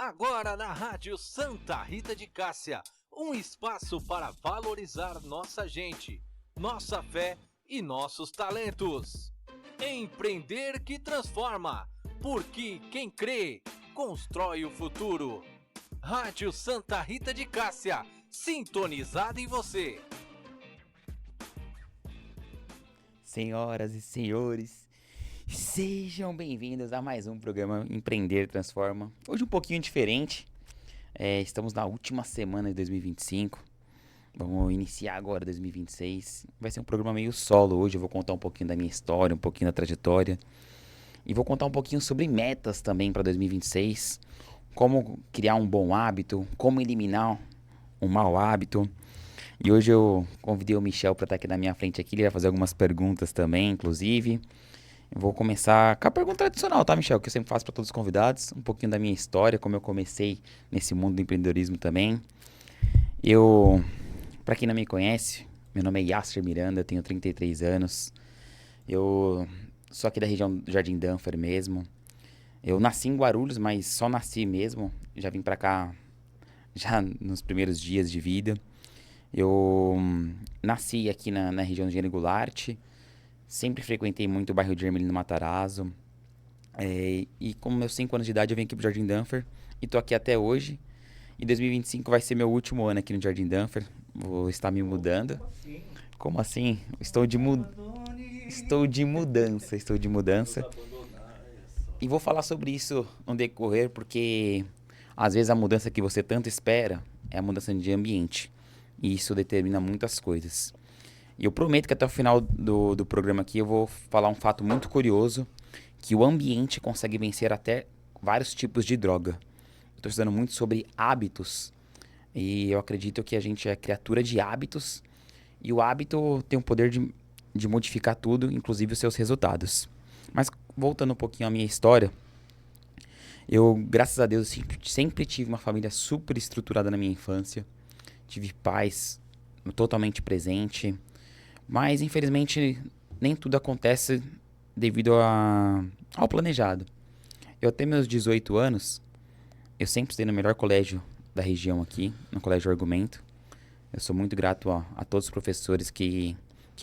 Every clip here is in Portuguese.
Agora na Rádio Santa Rita de Cássia, um espaço para valorizar nossa gente, nossa fé e nossos talentos. Empreender que transforma, porque quem crê, constrói o futuro. Rádio Santa Rita de Cássia, sintonizada em você. Senhoras e senhores, sejam bem-vindos a mais um programa Empreender Transforma. Hoje um pouquinho diferente, estamos na última semana de 2025, vamos iniciar agora 2026. Vai ser um programa meio solo hoje, eu vou contar um pouquinho da minha história, um pouquinho da trajetória. E vou contar um pouquinho sobre metas também para 2026, como criar um bom hábito, como eliminar um mau hábito. E hoje eu convidei o Michel para estar aqui na minha frente aqui, ele vai fazer algumas perguntas também, inclusive. Eu vou começar com a pergunta tradicional, tá, Michel? Que eu sempre faço para todos os convidados. Um pouquinho da minha história, como eu comecei nesse mundo do empreendedorismo também. Para quem não me conhece, meu nome é Yasser Miranda, tenho 33 anos. Eu sou aqui da região do Jardim Danfer mesmo. Eu nasci em Guarulhos, mas só nasci mesmo. Já vim para cá já nos primeiros dias de vida. Eu nasci aqui na região de Engenheiro Goulart. Sempre frequentei muito o bairro de Ermelino Matarazzo. E com meus 5 anos de idade eu vim aqui pro Jardim Danfer e tô aqui até hoje. E 2025 vai ser meu último ano aqui no Jardim Danfer. Vou estar me mudando. Como assim? Estou de mudança, estou de mudança. E vou falar sobre isso no decorrer, porque às vezes a mudança que você tanto espera é a mudança de ambiente. E isso determina muitas coisas. E eu prometo que até o final do programa aqui eu vou falar um fato muito curioso, que o ambiente consegue vencer até vários tipos de droga. Eu estou estudando muito sobre hábitos e eu acredito que a gente é criatura de hábitos e o hábito tem o poder de modificar tudo, inclusive os seus resultados. Mas voltando um pouquinho à minha história, eu, graças a Deus, sempre tive uma família super estruturada na minha infância. Tive pais totalmente presentes. Mas, infelizmente, nem tudo acontece devido ao planejado. Eu até meus 18 anos, eu sempre estudei no melhor colégio da região aqui, no Colégio Argumento. Eu sou muito grato a todos os professores que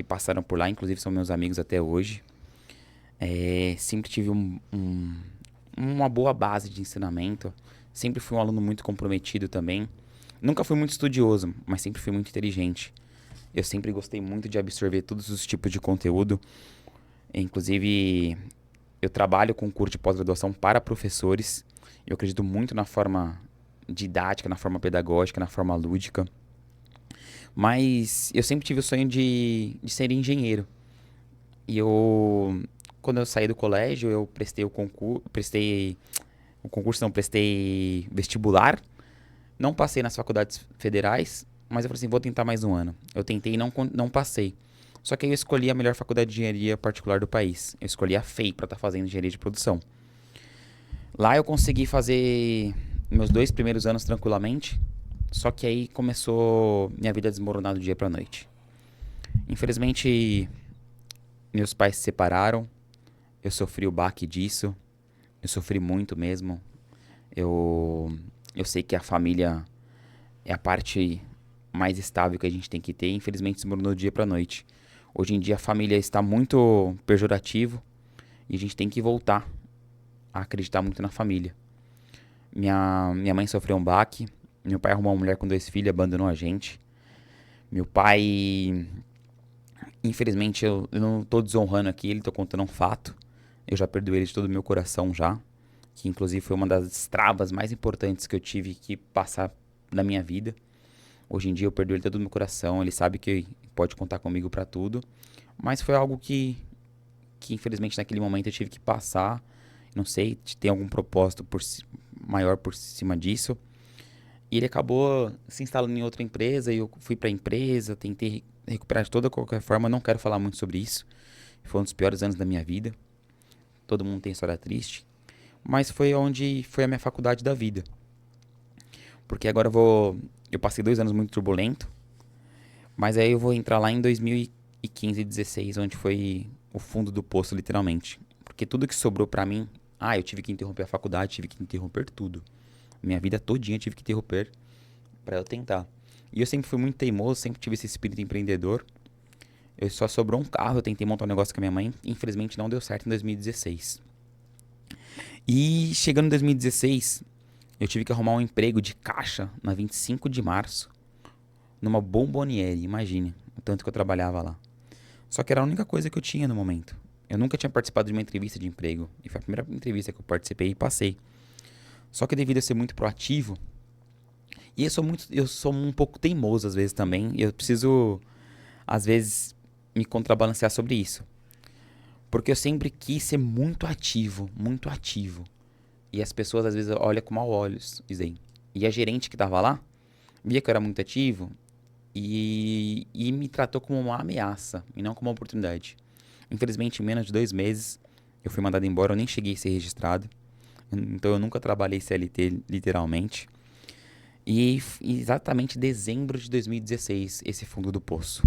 passaram por lá, inclusive são meus amigos até hoje. Sempre tive uma boa base de ensinamento. Sempre fui um aluno muito comprometido também. Nunca fui muito estudioso, mas sempre fui muito inteligente. Eu sempre gostei muito de absorver todos os tipos de conteúdo. Inclusive, eu trabalho com curso de pós-graduação para professores. Eu acredito muito na forma didática, na forma pedagógica, na forma lúdica. Mas eu sempre tive o sonho de ser engenheiro. E quando eu saí do colégio, eu prestei o concurso, prestei vestibular. Não passei nas faculdades federais, mas eu falei assim, vou tentar mais um ano. Eu tentei e não passei. Só que aí eu escolhi a melhor faculdade de engenharia particular do país. Eu escolhi a FEI para estar fazendo engenharia de produção. Lá eu consegui fazer meus 2 primeiros anos tranquilamente, só que aí começou minha vida a desmoronar do dia pra noite. Infelizmente, meus pais se separaram, eu sofri o baque disso, eu sofri muito mesmo. Eu sei que a família é a parte mais estável que a gente tem que ter, infelizmente desmoronou do dia pra noite. Hoje em dia a família está muito pejorativo e a gente tem que voltar a acreditar muito na família. Minha mãe sofreu um baque, meu pai arrumou uma mulher com 2 filhos e abandonou a gente. Meu pai, infelizmente eu não tô desonrando aqui, ele tô contando um fato. Eu já perdoei ele de todo o meu coração já, que inclusive foi uma das travas mais importantes que eu tive que passar na minha vida. Hoje em dia eu perdoo ele todo o meu coração, ele sabe que pode contar comigo pra tudo, mas foi algo que infelizmente naquele momento eu tive que passar. Não sei se tem algum propósito maior por cima disso. E ele acabou se instalando em outra empresa e eu fui pra empresa, tentei recuperar de toda qualquer forma, não quero falar muito sobre isso. Foi um dos piores anos da minha vida. Todo mundo tem história triste, mas foi onde foi a minha faculdade da vida. Porque agora eu passei 2 anos muito turbulento, mas aí eu vou entrar lá em 2015 e 16, onde foi o fundo do poço, literalmente. Porque tudo que sobrou pra mim, eu tive que interromper a faculdade, tive que interromper tudo. Minha vida todinha eu tive que interromper para eu tentar. E eu sempre fui muito teimoso, sempre tive esse espírito empreendedor. Eu só sobrou um carro, eu tentei montar um negócio com a minha mãe, infelizmente não deu certo em 2016. E chegando em 2016, eu tive que arrumar um emprego de caixa na 25 de março, numa Bomboniere, imagine, o tanto que eu trabalhava lá. Só que era a única coisa que eu tinha no momento. Eu nunca tinha participado de uma entrevista de emprego, e foi a primeira entrevista que eu participei e passei. Só que devido a ser muito proativo, e eu sou um pouco teimoso às vezes também, e eu preciso, às vezes, me contrabalancear sobre isso. Porque eu sempre quis ser muito ativo, muito ativo. E as pessoas às vezes olham com maus olhos, dizem. E a gerente que tava lá, via que eu era muito ativo e me tratou como uma ameaça e não como uma oportunidade. Infelizmente, em menos de 2 meses, eu fui mandado embora, eu nem cheguei a ser registrado. Então eu nunca trabalhei CLT, literalmente. E exatamente em dezembro de 2016, esse fundo do poço.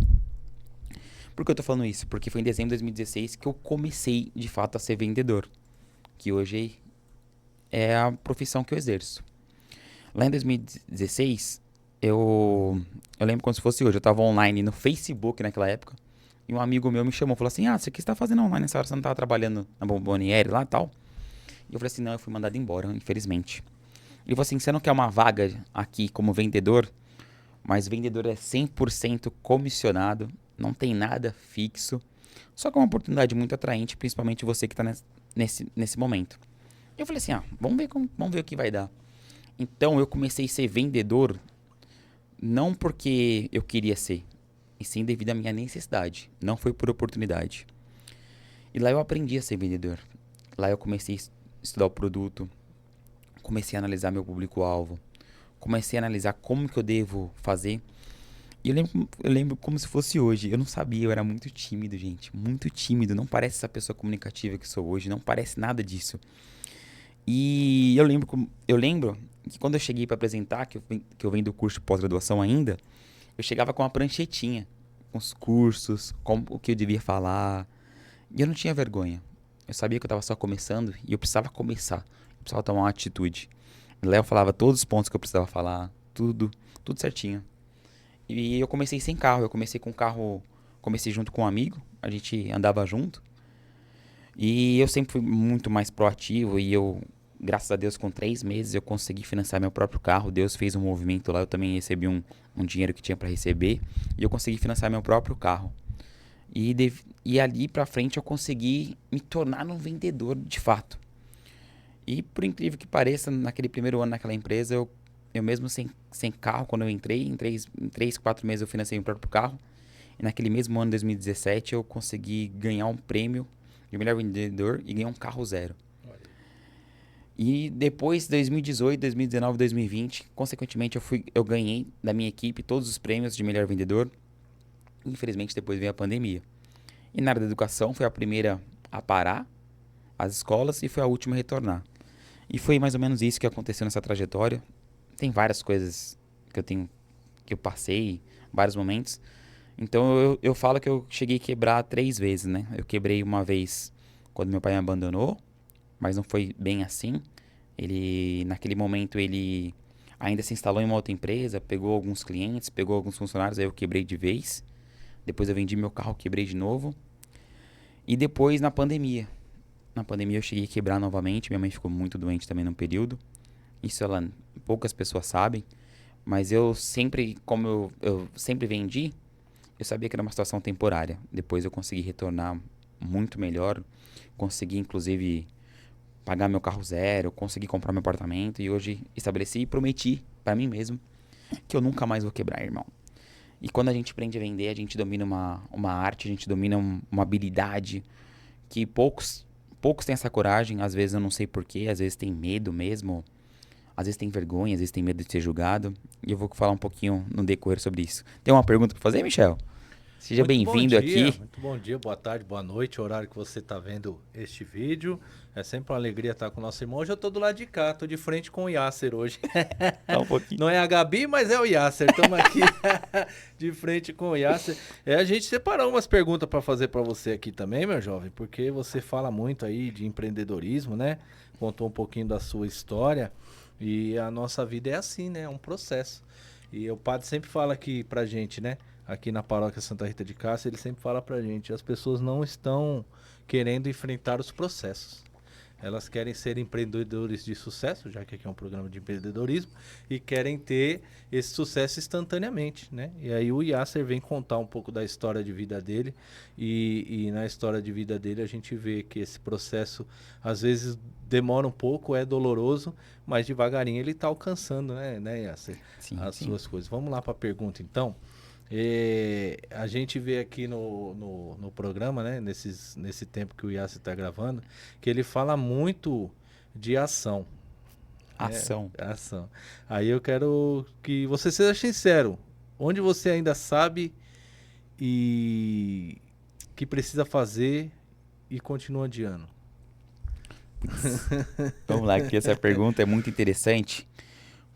Por que eu tô falando isso? Porque foi em dezembro de 2016 que eu comecei, de fato, a ser vendedor. Que hoje é a profissão que eu exerço. Lá em 2016, eu lembro como se fosse hoje. Eu tava online no Facebook naquela época. E um amigo meu me chamou e falou assim: o que você tá fazendo online nessa hora? Você não tava trabalhando na Bomboniere lá e tal? E eu falei assim: não, eu fui mandado embora, infelizmente. Ele falou assim: você não quer uma vaga aqui como vendedor? Mas vendedor é 100% comissionado, não tem nada fixo. Só que é uma oportunidade muito atraente, principalmente você que tá nesse momento. Eu falei assim: vamos ver o que vai dar. Então eu comecei a ser vendedor não porque eu queria ser, e sim devido à minha necessidade. Não foi por oportunidade. E lá eu aprendi a ser vendedor. Lá eu comecei a estudar o produto, comecei a analisar meu público-alvo, comecei a analisar como que eu devo fazer. E eu lembro como se fosse hoje. Eu não sabia, eu era muito tímido, gente. Muito tímido. Não parece essa pessoa comunicativa que sou hoje. Não parece nada disso. E eu lembro que quando eu cheguei para apresentar, que eu venho do curso de pós-graduação ainda, eu chegava com uma pranchetinha, com os cursos, com o que eu devia falar. E eu não tinha vergonha. Eu sabia que eu estava só começando e eu precisava começar. Eu precisava tomar uma atitude. E lá eu falava todos os pontos que eu precisava falar, tudo certinho. E eu comecei sem carro, eu comecei com carro, comecei junto com um amigo, a gente andava junto. E eu sempre fui muito mais proativo e eu, graças a Deus, com 3 meses eu consegui financiar meu próprio carro. Deus fez um movimento lá, eu também recebi um dinheiro que tinha para receber e eu consegui financiar meu próprio carro. E ali pra frente eu consegui me tornar um vendedor de fato. E por incrível que pareça, naquele primeiro ano naquela empresa, eu mesmo sem carro, quando eu entrei, em 3, 4 meses eu financei meu próprio carro. E naquele mesmo ano, 2017, eu consegui ganhar um prêmio de melhor vendedor e ganhar um carro zero. E depois, 2018, 2019, 2020, consequentemente, eu ganhei da minha equipe todos os prêmios de melhor vendedor. Infelizmente, depois veio a pandemia. E na área da educação, foi a primeira a parar as escolas e foi a última a retornar. E foi mais ou menos isso que aconteceu nessa trajetória. Tem várias coisas que eu passei, vários momentos. Então eu falo que eu cheguei a quebrar 3 vezes, né? Eu quebrei uma vez quando meu pai me abandonou, mas não foi bem assim. Naquele momento, ele ainda se instalou em uma outra empresa, pegou alguns clientes, pegou alguns funcionários, aí eu quebrei de vez. Depois eu vendi meu carro, quebrei de novo. E depois na pandemia. Na pandemia eu cheguei a quebrar novamente, minha mãe ficou muito doente também num período. Isso poucas pessoas sabem, mas eu sempre, como eu sempre vendi, eu sabia que era uma situação temporária. Depois eu consegui retornar muito melhor, consegui inclusive pagar meu carro zero, consegui comprar meu apartamento e hoje estabeleci e prometi pra mim mesmo que eu nunca mais vou quebrar, irmão. E quando a gente aprende a vender, a gente domina uma arte, a gente domina uma habilidade que poucos têm essa coragem. Às vezes eu não sei porquê, às vezes tem medo mesmo, às vezes tem vergonha, às vezes tem medo de ser julgado. E eu vou falar um pouquinho no decorrer sobre isso. Tem uma pergunta pra fazer, Michel? Seja bem-vindo aqui. Muito bom dia, boa tarde, boa noite, o horário que você está vendo este vídeo. É sempre uma alegria estar com o nosso irmão. Hoje eu tô do lado de cá, tô de frente com o Yasser hoje. Tá um pouquinho. Não é a Gabi, mas é o Yasser. Estamos aqui de frente com o Yasser. A gente separou umas perguntas para fazer para você aqui também, meu jovem, porque você fala muito aí de empreendedorismo, né? Contou um pouquinho da sua história. E a nossa vida é assim, né? É um processo. E o padre sempre fala aqui pra gente, né? Aqui na paróquia Santa Rita de Cássia, ele sempre fala pra gente, as pessoas não estão querendo enfrentar os processos. Elas querem ser empreendedores de sucesso, já que aqui é um programa de empreendedorismo, e querem ter esse sucesso instantaneamente, né? E aí o Yasser vem contar um pouco da história de vida dele, e na história de vida dele a gente vê que esse processo às vezes demora um pouco, é doloroso, mas devagarinho ele está alcançando, né, Yasser, Sim, as sim. suas coisas. Vamos lá para a pergunta, então. A gente vê aqui no programa, né, nesse tempo que o Yasser está gravando, que ele fala muito de ação, né? Ação. Ação. Aí eu quero que você seja sincero. Onde você ainda sabe e que precisa fazer e continua adiando? Putz. Vamos lá, que essa pergunta é muito interessante,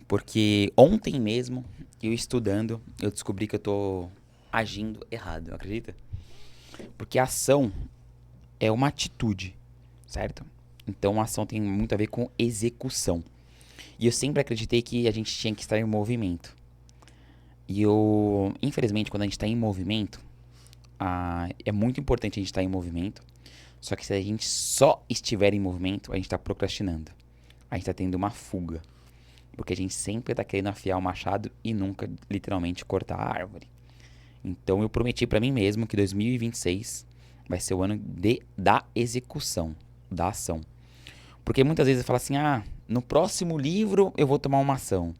porque ontem mesmo, eu estudando, eu descobri que eu tô agindo errado, acredita? Porque a ação é uma atitude, certo? Então a ação tem muito a ver com execução. E eu sempre acreditei que a gente tinha que estar em movimento. E eu, infelizmente, quando a gente está em movimento, é muito importante a gente estar em movimento. Só que se a gente só estiver em movimento, a gente está procrastinando. A gente está tendo uma fuga. Porque a gente sempre está querendo afiar o machado e nunca, literalmente, cortar a árvore. Então eu prometi para mim mesmo que 2026 vai ser o ano da execução, da ação. Porque muitas vezes eu falo assim, no próximo livro eu vou tomar uma ação.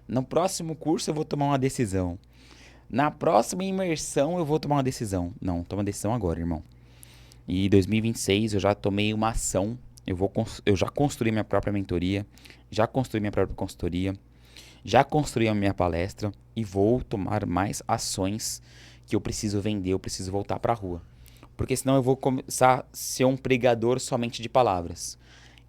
No próximo curso eu vou tomar uma decisão. Na próxima imersão eu vou tomar uma decisão. Não, toma decisão agora, irmão. E em 2026 eu já tomei uma ação. Eu já construí minha própria mentoria, já construí minha própria consultoria, já construí a minha palestra e vou tomar mais ações que eu preciso vender, eu preciso voltar para a rua. Porque senão eu vou começar a ser um pregador somente de palavras.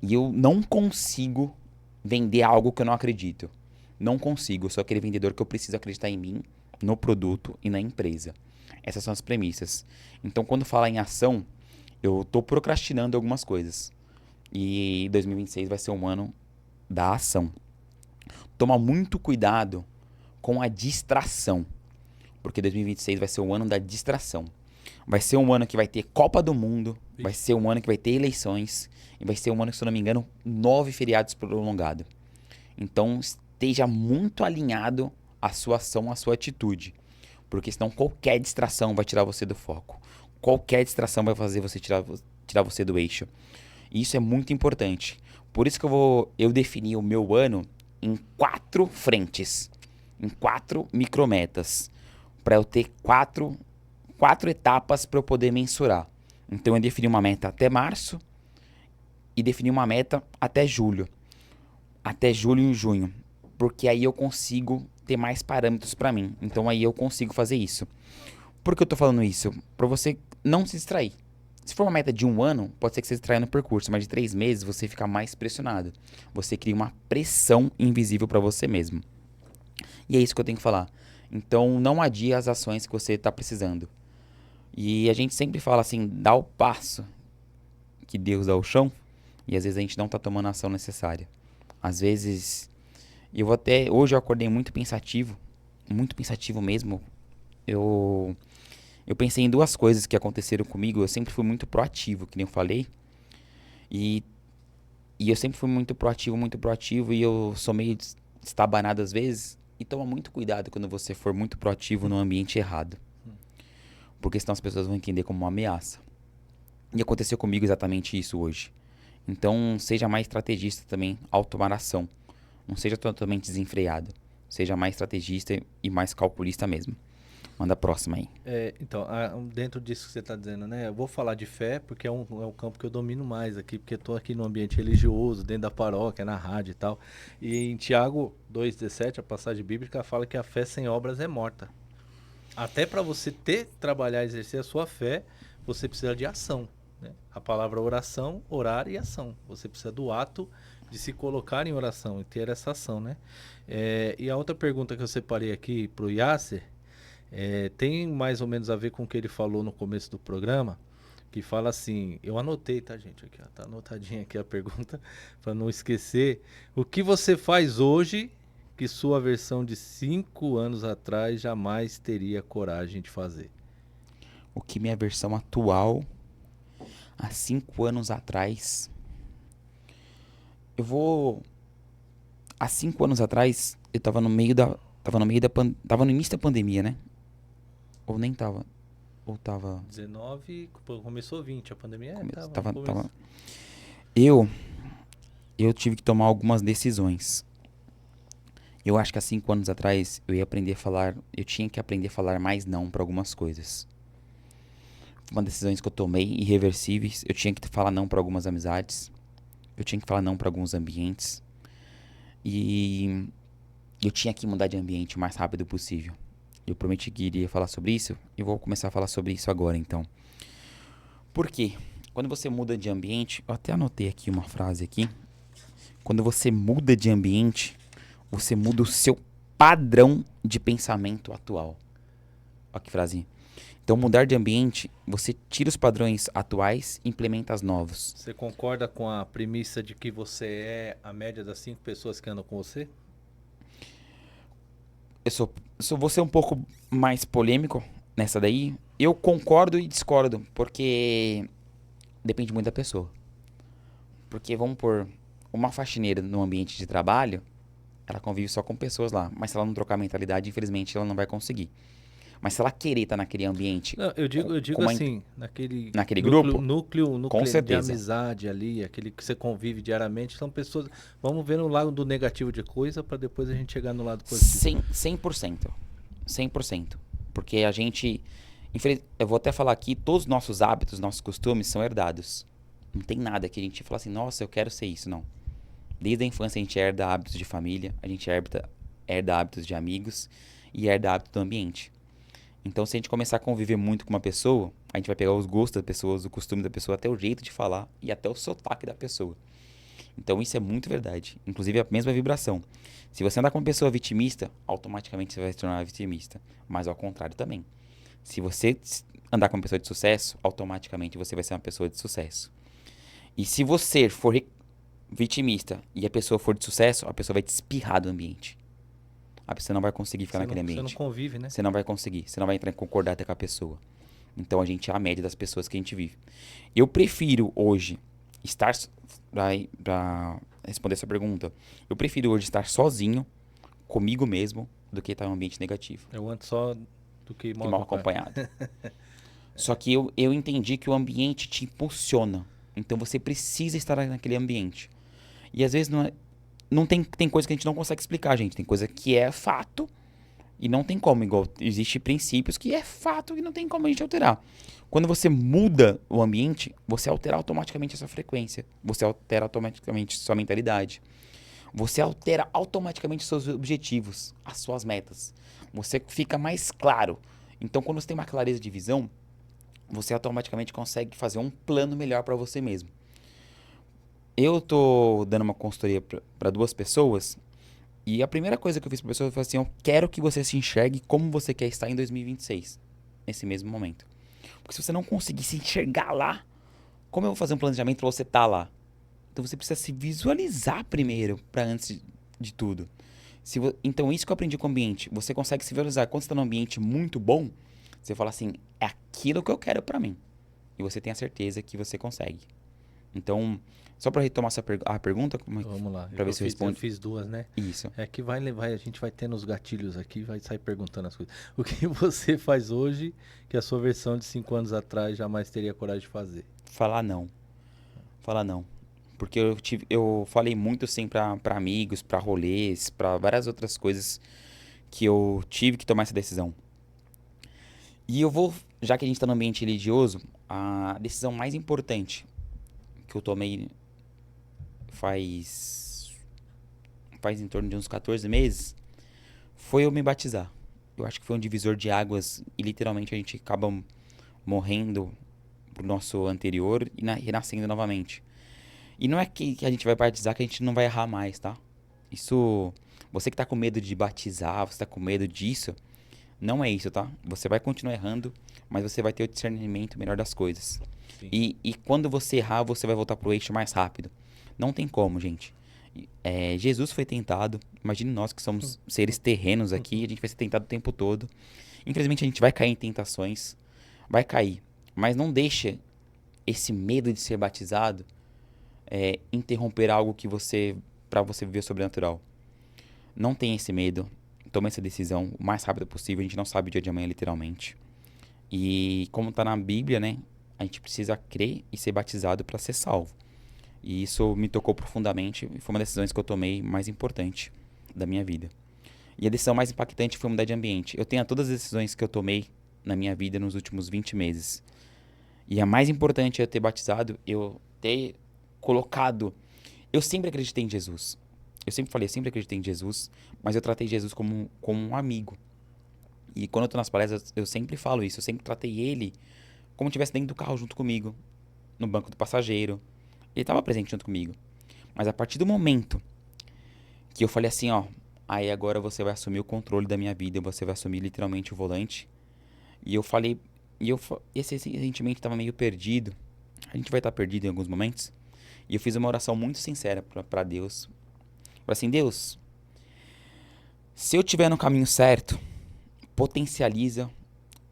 E eu não consigo vender algo que eu não acredito. Não consigo, eu sou aquele vendedor que eu preciso acreditar em mim, no produto e na empresa. Essas são as premissas. Então, quando falar em ação, eu tô procrastinando algumas coisas. E 2026 vai ser um ano da ação. Toma muito cuidado com a distração, porque 2026 vai ser o ano da distração. Vai ser um ano que vai ter Copa do Mundo, vai ser um ano que vai ter eleições, e vai ser um ano que, se eu não me engano, 9 feriados prolongados. Então, esteja muito alinhado a sua ação, a sua atitude. Porque senão qualquer distração vai tirar você do foco. Qualquer distração vai fazer você tirar você do eixo. E isso é muito importante. Por isso que eu defini o meu ano em 4 frentes. Em 4 micrometas. Para eu ter 4 etapas para eu poder mensurar. Então eu defini uma meta até março e defini uma meta até julho. Até julho e junho. Porque aí eu consigo ter mais parâmetros para mim. Então aí eu consigo fazer isso. Por que eu tô falando isso? Para você não se distrair. Se for uma meta de 1 ano, pode ser que você se distraia no percurso, mas de 3 meses você fica mais pressionado. Você cria uma pressão invisível para você mesmo. E é isso que eu tenho que falar. Então não adie as ações que você está precisando. E a gente sempre fala assim, dá o passo que Deus dá o chão, e às vezes a gente não tá tomando a ação necessária. Às vezes, hoje eu acordei muito pensativo mesmo. Eu pensei em 2 coisas que aconteceram comigo. Eu sempre fui muito proativo, que nem eu falei. E, e eu sempre fui muito proativo, e eu sou meio estabanado às vezes. E toma muito cuidado quando você for muito proativo no ambiente errado. Porque senão as pessoas vão entender como uma ameaça. E aconteceu comigo exatamente isso hoje. Então, seja mais estrategista também ao tomar ação. Não seja totalmente desenfreado. Seja mais estrategista e mais calculista mesmo. Manda a próxima aí. Então, dentro disso que você está dizendo, né? Eu vou falar de fé porque é um campo que eu domino mais aqui, porque estou aqui no ambiente religioso, dentro da paróquia, na rádio e tal. E em Tiago 2,17, a passagem bíblica fala que a fé sem obras é morta. Até para você trabalhar, exercer a sua fé, você precisa de ação, né? A palavra oração, orar e ação. Você precisa do ato de se colocar em oração e ter essa ação, né? E a outra pergunta que eu separei aqui para o Yasser tem mais ou menos a ver com o que ele falou no começo do programa, que fala assim, eu anotei, tá, gente? Aqui, ó, tá anotadinha aqui a pergunta, para não esquecer. O que você faz hoje que sua versão de 5 anos atrás jamais teria coragem de fazer? O que minha versão atual, há 5 anos atrás... Eu vou... Há 5 anos atrás, eu tava no meio da... Tava no início da pandemia, né? Ou nem tava. Ou tava... 19, pô, começou 20, a pandemia Tava, no tava... começo. Eu tive que tomar algumas decisões. Eu acho que há 5 anos atrás, eu tinha que aprender a falar mais não pra algumas coisas. Uma decisões que eu tomei, irreversíveis. Eu tinha que falar não pra algumas amizades. Eu tinha que falar não pra alguns ambientes. E eu tinha que mudar de ambiente o mais rápido possível. Eu prometi que iria falar sobre isso e vou começar a falar sobre isso agora, então. Por quê? Quando você muda de ambiente, eu até anotei aqui uma frase aqui. Quando você muda de ambiente, você muda o seu padrão de pensamento atual. Olha que frase. Então, mudar de ambiente, você tira os padrões atuais e implementa os novos. Você concorda com a premissa de que você é a média das 5 pessoas que andam com você? Vou ser um pouco mais polêmico nessa daí. Eu concordo e discordo, porque depende muito da pessoa. Porque, vamos pôr, uma faxineira no ambiente de trabalho, ela convive só com pessoas lá. Mas se ela não trocar a mentalidade, infelizmente, ela não vai conseguir. Mas se ela querer estar naquele ambiente... Não, eu digo com naquele grupo, núcleo com de certeza. amizade ali, aquele que você convive diariamente, são pessoas. Vamos ver no lado do negativo de coisa para depois a gente chegar no lado positivo. 100%. 100%. Porque a gente... Eu vou até falar aqui, todos os nossos hábitos, nossos costumes são herdados. Não tem nada que a gente fala assim, nossa, eu quero ser isso, não. Desde a infância a gente herda hábitos de família, a gente herda hábitos de amigos e herda hábitos do ambiente. Então, se a gente começar a conviver muito com uma pessoa, a gente vai pegar os gostos das pessoas, o costume da pessoa, até o jeito de falar e até o sotaque da pessoa. Então, isso é muito verdade. Inclusive, a mesma vibração. Se você andar com uma pessoa vitimista, automaticamente você vai se tornar vitimista. Mas ao contrário também. Se você andar com uma pessoa de sucesso, automaticamente você vai ser uma pessoa de sucesso. E se você for vitimista e a pessoa for de sucesso, a pessoa vai te espirrar do ambiente. A pessoa não vai conseguir ficar naquele ambiente. Você não convive, né? Você não vai conseguir. Você não vai entrar em concordância com a pessoa. Então, a gente é a média das pessoas que a gente vive. Eu prefiro hoje estar... Pra responder essa pergunta. Eu prefiro hoje estar sozinho, comigo mesmo, do que estar em um ambiente negativo. Eu ando só do que Que mal acompanhado. Só que eu entendi que o ambiente te impulsiona. Então, você precisa estar naquele ambiente. E, às vezes, não tem coisa que a gente não consegue explicar, gente. Tem coisa que é fato e não tem como. Igual, existem princípios que é fato e não tem como a gente alterar. Quando você muda o ambiente, você altera automaticamente a sua frequência. Você altera automaticamente a sua mentalidade. Você altera automaticamente os seus objetivos, as suas metas. Você fica mais claro. Então, quando você tem uma clareza de visão, você automaticamente consegue fazer um plano melhor para você mesmo. Eu tô dando uma consultoria para 2 pessoas e a primeira coisa que eu fiz para a pessoa foi assim, eu quero que você se enxergue como você quer estar em 2026, nesse mesmo momento. Porque se você não conseguir se enxergar lá, como eu vou fazer um planejamento para você estar lá? Então você precisa se visualizar primeiro, para antes de tudo. Então isso que eu aprendi com o ambiente, você consegue se visualizar. Quando você está num ambiente muito bom, você fala assim, é aquilo que eu quero para mim. E você tem a certeza que você consegue. Então, só para retomar a pergunta, Vamos lá. Para ver se eu respondo. Eu fiz 2, né? Isso. É que a gente vai tendo os gatilhos aqui, vai sair perguntando as coisas. O que você faz hoje que a sua versão de 5 anos atrás jamais teria coragem de fazer? Falar não. Falar não. Porque eu falei muito assim pra amigos, pra rolês, pra várias outras coisas que eu tive que tomar essa decisão. E já que a gente tá no ambiente religioso, a decisão mais importante que eu tomei faz em torno de uns 14 meses, foi eu me batizar. Eu acho que foi um divisor de águas e literalmente a gente acaba morrendo pro nosso anterior e renascendo novamente. E não é que a gente vai batizar que a gente não vai errar mais, tá? Isso, você que tá com medo de batizar, você tá com medo disso, não é isso, tá? Você vai continuar errando, mas você vai ter o discernimento melhor das coisas. Sim. E quando você errar, você vai voltar pro eixo mais rápido. Não tem como, gente. Jesus foi tentado. Imagine nós que somos seres terrenos aqui, a gente vai ser tentado o tempo todo. Infelizmente a gente vai cair em tentações, vai cair. Mas não deixa esse medo de ser batizado interromper algo que para você viver o sobrenatural. Não tenha esse medo. Tome essa decisão o mais rápido possível. A gente não sabe o dia de amanhã, literalmente. E como tá na Bíblia, né? A gente precisa crer e ser batizado para ser salvo. E isso me tocou profundamente e foi uma das decisões que eu tomei mais importante da minha vida. E a decisão mais impactante foi mudar de ambiente. Eu tenho todas as decisões que eu tomei na minha vida nos últimos 20 meses. E a mais importante é ter batizado, eu ter colocado... Eu sempre acreditei em Jesus. Eu sempre falei, eu sempre acreditei em Jesus, mas eu tratei Jesus como um amigo. E quando eu tô nas palestras, eu sempre falo isso. Eu sempre tratei ele como se estivesse dentro do carro junto comigo, no banco do passageiro. Ele estava presente junto comigo. Mas a partir do momento que eu falei assim, ó, aí agora você vai assumir o controle da minha vida, você vai assumir literalmente o volante. E eu falei, esse sentimento estava meio perdido. A gente vai estar perdido em alguns momentos. E eu fiz uma oração muito sincera para Deus. Falei assim, Deus, se eu estiver no caminho certo, potencializa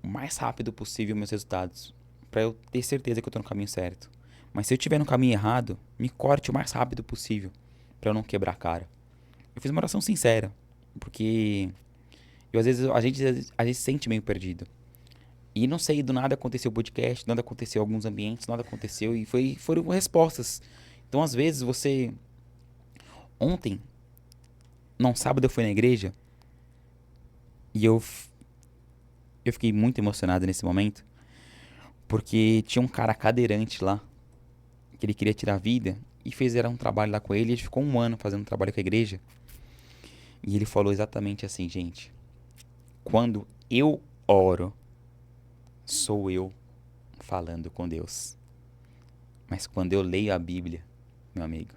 o mais rápido possível meus resultados, para eu ter certeza que eu tô no caminho certo. Mas se eu estiver no caminho errado, me corte o mais rápido possível, para eu não quebrar a cara. Eu fiz uma oração sincera, porque às vezes a gente se sente meio perdido. E não sei, do nada aconteceu o podcast, nada aconteceu em alguns ambientes, nada aconteceu e foram respostas. Então às vezes ontem, não, sábado eu fui na igreja e eu fiquei muito emocionado nesse momento, porque tinha um cara cadeirante lá, que ele queria tirar a vida, e fizeram um trabalho lá com ele, e ele ficou 1 ano fazendo um trabalho com a igreja. E ele falou exatamente assim, gente, quando eu oro, sou eu falando com Deus. Mas quando eu leio a Bíblia, meu amigo,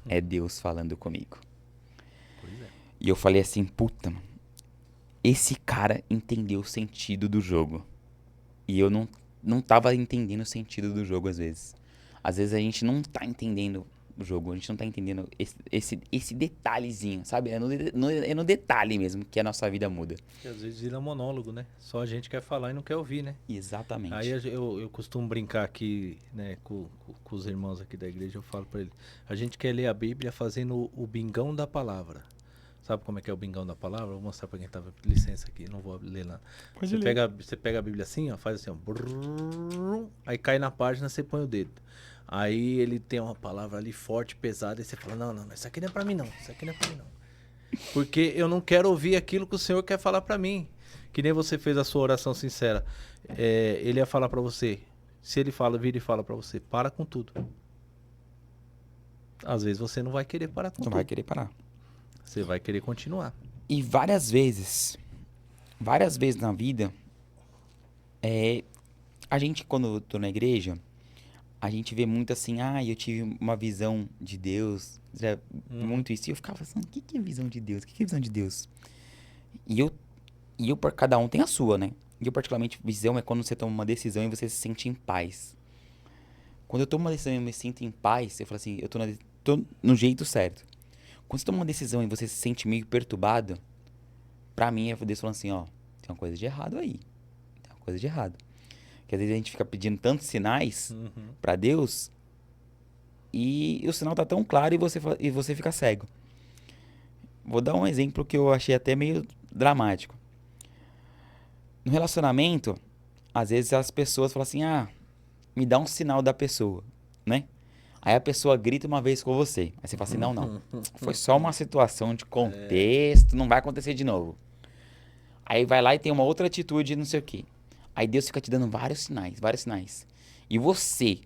é Deus falando comigo. Pois é. E eu falei assim, puta, mano, esse cara entendeu o sentido do jogo. E eu não tava entendendo o sentido do jogo às vezes. Às vezes a gente não tá entendendo o jogo, a gente não tá entendendo esse detalhezinho, sabe? É no detalhe mesmo que a nossa vida muda. E às vezes vira monólogo, né? Só a gente quer falar e não quer ouvir, né? Exatamente. Aí eu costumo brincar aqui, né, com os irmãos aqui da igreja, eu falo pra eles, a gente quer ler a Bíblia fazendo o bingão da palavra. Sabe como é que é o bingão da palavra? Vou mostrar pra quem tava, licença aqui, não vou ler nada. Você pega a Bíblia assim, ó, faz assim, ó, brrr, aí cai na página, você põe o dedo. Aí ele tem uma palavra ali forte, pesada, e você fala, não, isso aqui não é pra mim não, isso aqui não é pra mim não. Porque eu não quero ouvir aquilo que o Senhor quer falar pra mim. Que nem você fez a sua oração sincera. Ele ia falar pra você. Se ele vira e fala pra você, para com tudo. Às vezes você não vai querer parar com Não tudo. vai querer parar. Você vai querer continuar. E várias vezes na vida, a gente, quando eu tô na igreja, a gente vê muito assim, eu tive uma visão de Deus, muito isso. E eu ficava assim, o que é visão de Deus? O que é visão de Deus? E eu, por cada um tem a sua, né? E eu, particularmente, visão é quando você toma uma decisão e você se sente em paz. Quando eu tomo uma decisão e eu me sinto em paz, eu falo assim, eu tô no jeito certo. Quando você toma uma decisão e você se sente meio perturbado, pra mim é Deus falando assim, ó, tem uma coisa de errado aí. Tem uma coisa de errado. Que às vezes a gente fica pedindo tantos sinais pra Deus e o sinal tá tão claro e você fica cego. Vou dar um exemplo que eu achei até meio dramático. No relacionamento, às vezes as pessoas falam assim, me dá um sinal da pessoa, né? Aí a pessoa grita uma vez com você. Aí você fala assim, não. Foi só uma situação de contexto, não vai acontecer de novo. Aí vai lá e tem uma outra atitude, não sei o quê. Aí Deus fica te dando vários sinais. E você,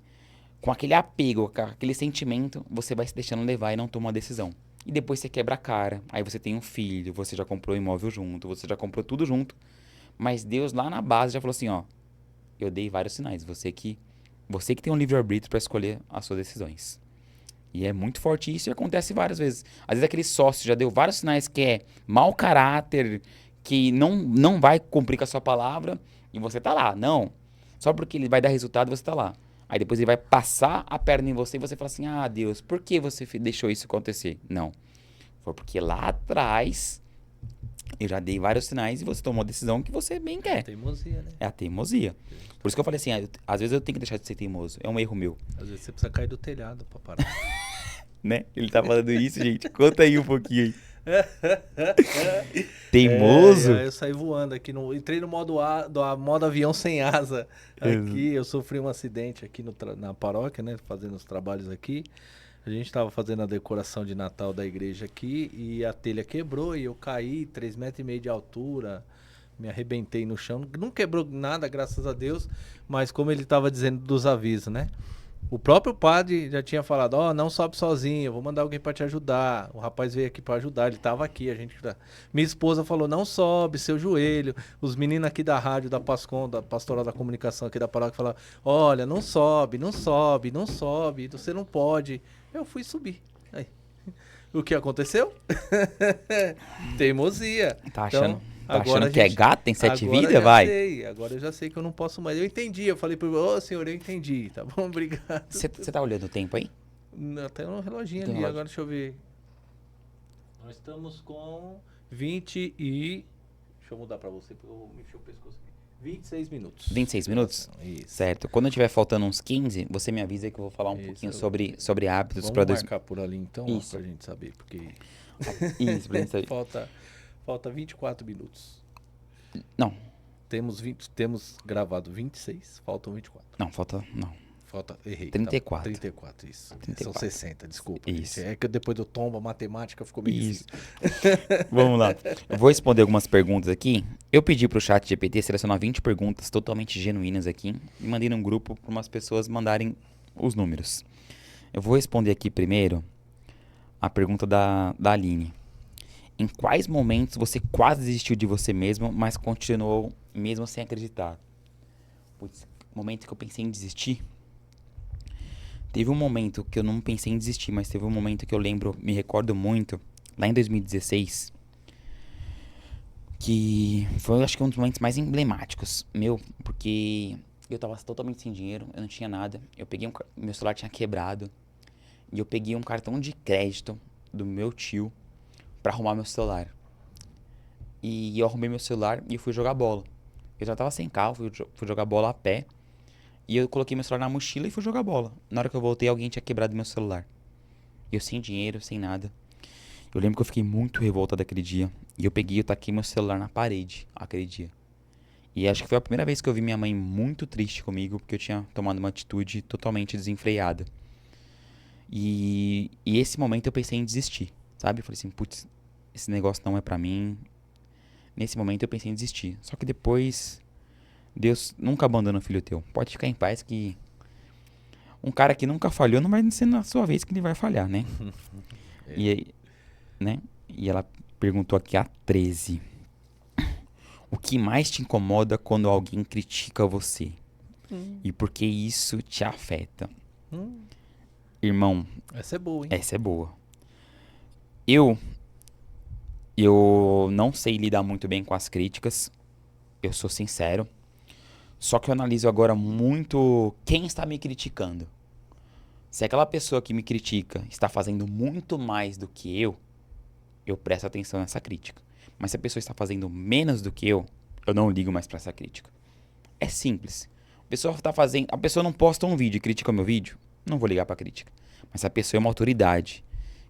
com aquele apego, com aquele sentimento, você vai se deixando levar e não toma uma decisão. E depois você quebra a cara. Aí você tem um filho, você já comprou o imóvel junto, você já comprou tudo junto. Mas Deus lá na base já falou assim, ó, eu dei vários sinais. Você que tem um livre-arbítrio para escolher as suas decisões. E é muito forte isso e acontece várias vezes. Às vezes aquele sócio já deu vários sinais que é mau caráter, que não vai cumprir com a sua palavra e você tá lá. Não. Só porque ele vai dar resultado, você tá lá. Aí depois ele vai passar a perna em você e você fala assim, ah, Deus, por que você deixou isso acontecer? Não. Foi porque lá atrás eu já dei vários sinais e você tomou a decisão que você bem quer. Teimosia, né? É a teimosia. Por isso que eu falei assim, às vezes eu tenho que deixar de ser teimoso. É um erro meu. Às vezes você precisa cair do telhado pra parar. Né? Ele tá falando isso, gente. Conta aí um pouquinho aí. Teimoso? Eu saí voando aqui. Entrei no modo avião sem asa. Aqui, eu sofri um acidente aqui na paróquia, né? Fazendo os trabalhos aqui. A gente estava fazendo a decoração de Natal da igreja aqui e a telha quebrou e eu caí 3,5 metros de altura. Me arrebentei no chão. Não quebrou nada, graças a Deus. Mas como ele estava dizendo dos avisos, né? O próprio padre já tinha falado, não sobe sozinho, eu vou mandar alguém para te ajudar. O rapaz veio aqui para ajudar, ele tava aqui, Minha esposa falou, não sobe, seu joelho. Os meninos aqui da rádio, da Pascom, da Pastoral da Comunicação aqui da paróquia, falaram, olha, não sobe, não sobe, não sobe, você não pode. Eu fui subir. Aí. O que aconteceu? Teimosia. Tá achando, Agora que é gato, tem 7 vidas? Vai. Agora eu já sei que eu não posso mais. Eu entendi, eu falei pro ele, senhor, eu entendi, tá bom, obrigado. Você tá olhando o tempo aí? Tem um reloginho Tem ali, relógio. agora deixa eu ver. Nós estamos com 20 e... Deixa eu mudar pra você, porque eu vou mexer o pescoço aqui. 26 minutos. 26 minutos? Isso. Certo. Quando tiver faltando uns 15, você me avisa que eu vou falar um pouquinho sobre hábitos para Vamos marcar por ali então, Isso. pra gente saber, porque... Isso, pra gente saber. Falta 24 minutos. Não. Temos gravado 26, faltam 24. Não, falta... Não. Errei. 34. 34, isso. 34. São 60, desculpa. Isso. Gente. É que depois do tombo, a matemática ficou meio Isso. difícil. Vamos lá. Eu vou responder algumas perguntas aqui. Eu pedi pro chat GPT selecionar 20 perguntas totalmente genuínas aqui e mandei num grupo para umas pessoas mandarem os números. Eu vou responder aqui primeiro a pergunta da Aline. Em quais momentos você quase desistiu de você mesmo, mas continuou mesmo sem acreditar? Putz, momento que eu pensei em desistir? Teve um momento que eu não pensei em desistir, mas teve um momento que eu me recordo muito, lá em 2016, que foi, acho que, um dos momentos mais emblemáticos meu, porque eu tava totalmente sem dinheiro, eu não tinha nada, meu celular tinha quebrado, e eu peguei um cartão de crédito do meu tio pra arrumar meu celular. E eu arrumei meu celular e eu fui jogar bola. Eu já tava sem carro, fui jogar bola a pé. E eu coloquei meu celular na mochila e fui jogar bola. Na hora que eu voltei, alguém tinha quebrado meu celular. Eu sem dinheiro, sem nada. Eu lembro que eu fiquei muito revoltado aquele dia. E eu taquei meu celular na parede aquele dia. E acho que foi a primeira vez que eu vi minha mãe muito triste comigo, porque eu tinha tomado uma atitude totalmente desenfreada. E esse momento eu pensei em desistir, sabe? Eu falei assim, putz, esse negócio não é pra mim. Nesse momento eu pensei em desistir. Só que depois... Deus nunca abandona o filho teu. Pode ficar em paz que um cara que nunca falhou não vai ser na sua vez que ele vai falhar, né? E aí, né? E ela perguntou aqui a 13. O que mais te incomoda quando alguém critica você? E por que isso te afeta? Irmão, Essa é boa, hein? essa é boa. Eu não sei lidar muito bem com as críticas. Eu sou sincero. Só que eu analiso agora muito quem está me criticando. Se aquela pessoa que me critica está fazendo muito mais do que eu presto atenção nessa crítica. Mas se a pessoa está fazendo menos do que eu não ligo mais para essa crítica. É simples. A pessoa não posta um vídeo e critica o meu vídeo, não vou ligar para a crítica. Mas se a pessoa é uma autoridade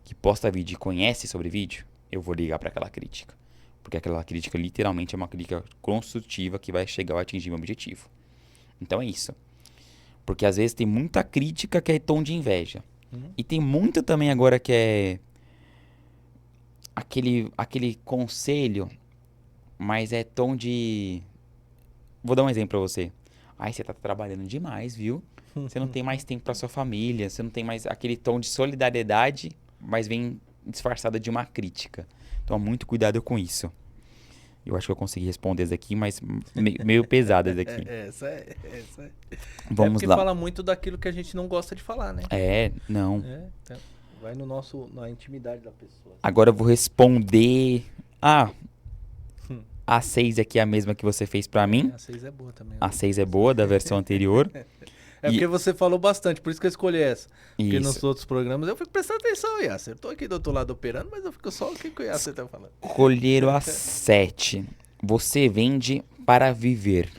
que posta vídeo e conhece sobre vídeo, eu vou ligar para aquela crítica. Porque aquela crítica literalmente é uma crítica construtiva que vai chegar a atingir meu objetivo. Então é isso. Porque às vezes tem muita crítica que é tom de inveja. E tem muito também agora que é aquele conselho, mas é tom de... Vou dar um exemplo pra você. Ai, você tá trabalhando demais, viu? Você não tem mais tempo pra sua família, você não tem mais aquele tom de solidariedade, mas vem disfarçada de uma crítica. Então, muito cuidado com isso. Eu acho que eu consegui responder essa aqui, mas meio pesada essa aqui. Essa é. Vamos porque lá. Fala muito daquilo que a gente não gosta de falar, né? Não. Então, vai na intimidade da pessoa. Agora eu vou responder... A 6 aqui é a mesma que você fez pra mim. A 6 é boa também. A 6 é boa, da versão anterior. É porque você falou bastante, por isso que eu escolhi essa. Porque Isso. nos outros programas eu fico prestando atenção, Yasser. Eu tô aqui do outro lado operando, mas eu fico só o que o Yasser tá falando. Colheiro a 7. Você vende para viver.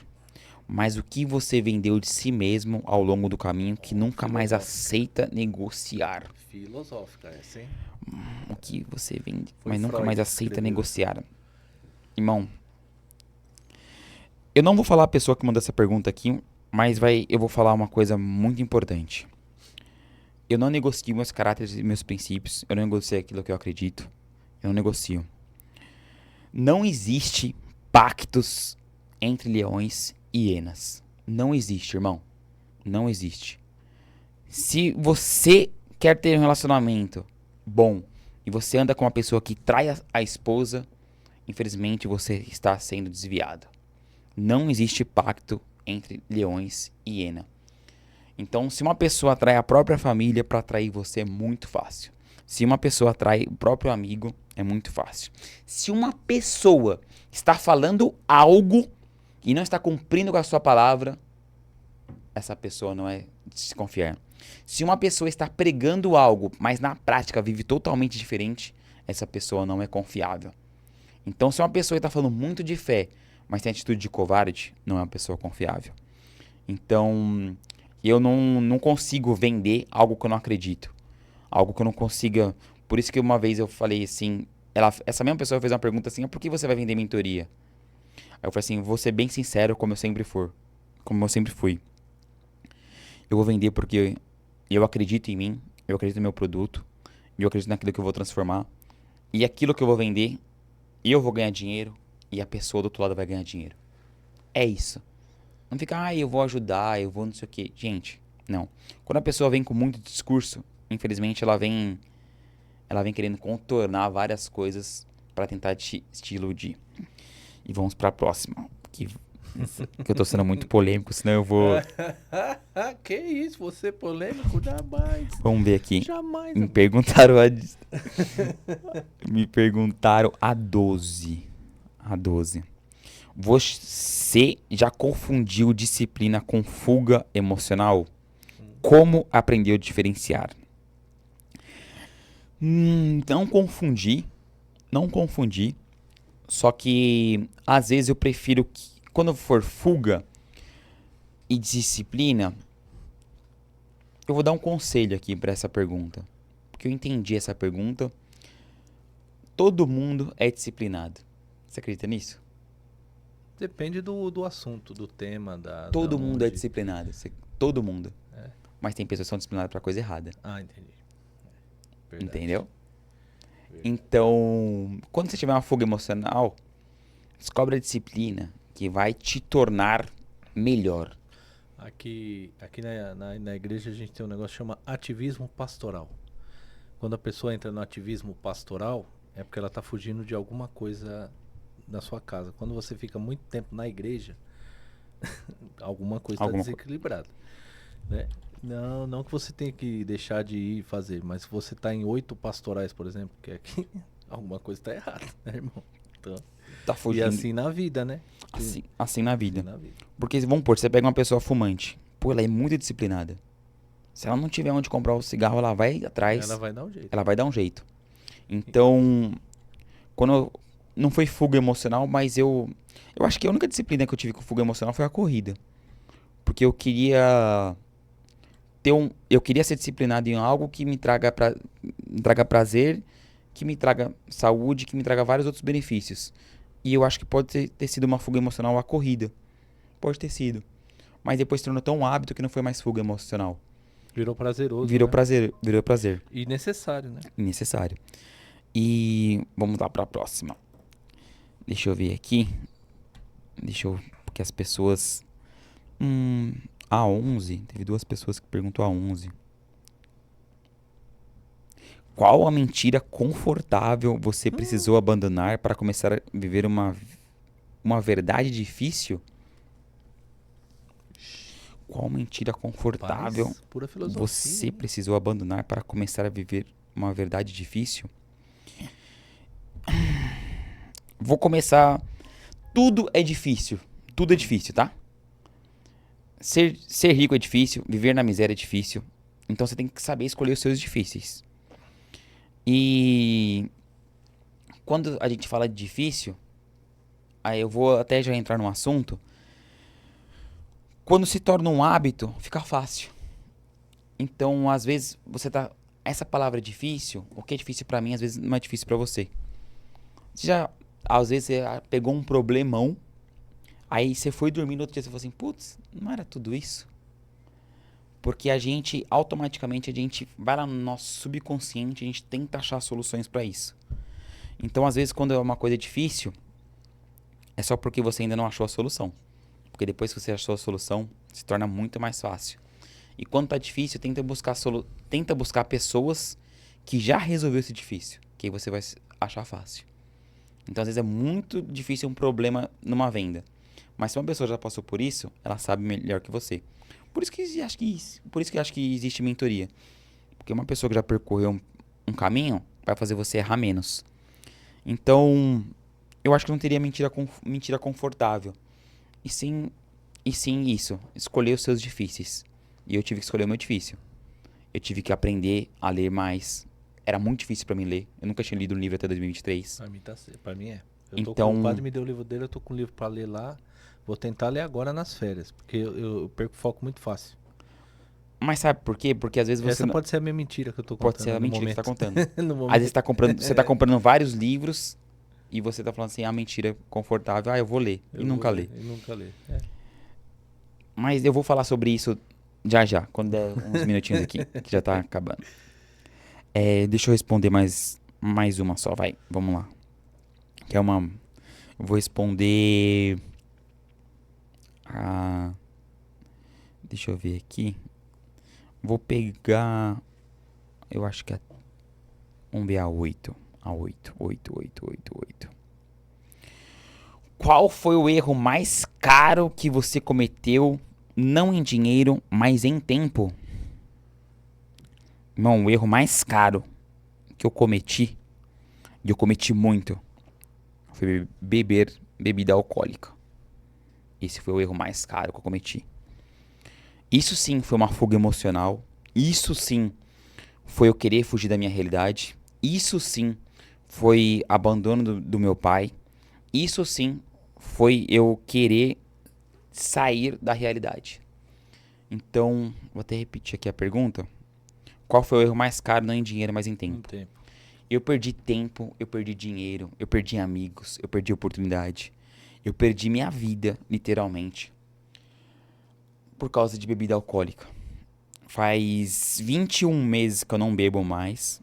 Mas o que você vendeu de si mesmo ao longo do caminho que nunca mais aceita negociar? Filosófica essa, hein? O que você vende, Foi mas nunca Freud mais que aceita escreveu. negociar? Irmão, eu não vou falar a pessoa que mandou essa pergunta aqui, mas eu vou falar uma coisa muito importante. Eu não negocio meus caráteres e meus princípios. Eu não negocio aquilo que eu acredito. Eu não negocio. Não existe pactos entre leões e hienas. Não existe, irmão. Não existe. Se você quer ter um relacionamento bom e você anda com uma pessoa que trai a esposa, infelizmente você está sendo desviado. Não existe pacto entre leões e hiena. Então, se uma pessoa atrai a própria família, para atrair você é muito fácil. Se uma pessoa atrai o próprio amigo, é muito fácil. Se uma pessoa está falando algo e não está cumprindo com a sua palavra, essa pessoa não é de se confiar. Se uma pessoa está pregando algo, mas na prática vive totalmente diferente, essa pessoa não é confiável. Então, se uma pessoa está falando muito de fé, mas tem atitude de covarde, não é uma pessoa confiável. Então, eu não consigo vender algo que eu não acredito. Algo que eu não consiga... Por isso que uma vez eu falei assim... essa mesma pessoa fez uma pergunta assim, por que você vai vender mentoria? Aí eu falei assim, vou ser bem sincero como eu sempre fui. Eu vou vender porque eu acredito em mim, eu acredito no meu produto, eu acredito naquilo que eu vou transformar. E aquilo que eu vou vender, eu vou ganhar dinheiro e a pessoa do outro lado vai ganhar dinheiro. É isso. Não fica, eu vou ajudar, eu vou não sei o quê. Gente, não. Quando a pessoa vem com muito discurso, infelizmente ela vem querendo contornar várias coisas para tentar te iludir. E vamos para a próxima. Que eu tô sendo muito polêmico, senão eu vou... Que isso, você é polêmico? Jamais. Vamos ver aqui. Jamais. Me perguntaram Me perguntaram a 12. A 12. Você já confundiu disciplina com fuga emocional? Como aprendeu a diferenciar? Não confundi. Só que às vezes eu prefiro que, quando for fuga e disciplina, eu vou dar um conselho aqui para essa pergunta. Porque eu entendi essa pergunta. Todo mundo é disciplinado. Você acredita nisso? Depende do assunto, do tema, Todo da mundo é onde. disciplinado. Todo mundo. É. Mas tem pessoas que são disciplinadas pra coisa errada. Ah, entendi. Verdade. Entendeu? Verdade. Então, quando você tiver uma fuga emocional, descobre a disciplina que vai te tornar melhor. Aqui na igreja a gente tem um negócio que chama ativismo pastoral. Quando a pessoa entra no ativismo pastoral, é porque ela está fugindo de alguma coisa da sua casa. Quando você fica muito tempo na igreja, alguma coisa está desequilibrada. Né? Não que você tenha que deixar de ir fazer, mas se você está em 8 pastorais, por exemplo, que é que alguma coisa está errada, né, irmão? Então, Tá fugindo. e assim na vida, né? Assim na vida. Assim na vida. Porque, vamos supor, você pega uma pessoa fumante. Pô, ela é muito disciplinada. Se ela não tiver onde comprar o cigarro, ela vai atrás. Ela vai dar um jeito. Ela vai dar um jeito. Então, não foi fuga emocional, mas eu acho que a única disciplina que eu tive com fuga emocional foi a corrida. Porque eu queria ser disciplinado em algo que me traga prazer, que me traga saúde, que me traga vários outros benefícios. E eu acho que pode ter sido uma fuga emocional a corrida. Pode ter sido. Mas depois se tornou tão hábito que não foi mais fuga emocional. Virou prazeroso. Virou né? prazer. E necessário, né? Necessário. E vamos lá para a próxima. Deixa eu ver aqui. Porque as pessoas... a 11. Teve 2 pessoas que perguntou a 11. Qual a mentira confortável você precisou abandonar para começar a viver uma verdade difícil? Qual mentira confortável Paz, pura filosofia, você né? precisou abandonar para começar a viver uma verdade difícil? Vou começar... Tudo é difícil, tá? ser rico é difícil, viver na miséria é difícil. Então você tem que saber escolher os seus difíceis. E quando a gente fala de difícil, aí eu vou até já entrar num assunto. Quando se torna um hábito, fica fácil. Então, às vezes, você tá... Essa palavra difícil, o que é difícil pra mim, às vezes não é difícil pra você. Às vezes, você pegou um problemão, aí você foi dormir no outro dia, você falou assim, putz, não era tudo isso? Porque automaticamente, a gente vai lá no nosso subconsciente, a gente tenta achar soluções pra isso. Então, às vezes, quando é uma coisa difícil, é só porque você ainda não achou a solução. Porque depois que você achou a solução, se torna muito mais fácil. E quando tá difícil, tenta buscar pessoas que já resolveu esse difícil. Que aí você vai achar fácil. Então, às vezes, é muito difícil um problema numa venda. Mas se uma pessoa já passou por isso, ela sabe melhor que você. Por isso que eu acho que existe mentoria. Porque uma pessoa que já percorreu um caminho vai fazer você errar menos. Então, eu acho que não teria mentira confortável. E sim isso, escolher os seus difíceis. E eu tive que escolher o meu difícil. Eu tive que aprender a ler mais. Era muito difícil pra mim ler. Eu nunca tinha lido um livro até 2023. Pra mim é. Então, O padre me deu o livro dele, eu tô com o livro pra ler lá. Vou tentar ler agora nas férias, porque eu perco foco muito fácil. mas sabe por quê? Porque às vezes você... Essa pode ser a minha mentira que eu tô contando. Pode ser a mentira que você tá contando. No Às momento. vezes você tá comprando vários livros e você tá falando assim, mentira confortável. Eu vou ler. E nunca lê. E nunca lê. Mas eu vou falar sobre isso já, quando der uns minutinhos aqui, que já tá acabando. Deixa eu responder mais uma só, vai. Vamos lá. Eu vou responder... Deixa eu ver aqui. Vou pegar... Eu acho que vamos ver a 8. A 8. Qual foi o erro mais caro que você cometeu, não em dinheiro, mas em tempo? Não, o erro mais caro que eu cometi, e eu cometi muito, foi beber bebida alcoólica. Esse foi o erro mais caro que eu cometi. Isso sim foi uma fuga emocional. Isso sim foi eu querer fugir da minha realidade. Isso sim foi abandono do meu pai. Isso sim foi eu querer sair da realidade. Então, vou até repetir aqui a pergunta. Qual foi o erro mais caro, não em dinheiro, mas em tempo? Eu perdi tempo, eu perdi dinheiro, eu perdi amigos, eu perdi oportunidade. Eu perdi minha vida, literalmente, por causa de bebida alcoólica. Faz 21 meses que eu não bebo mais.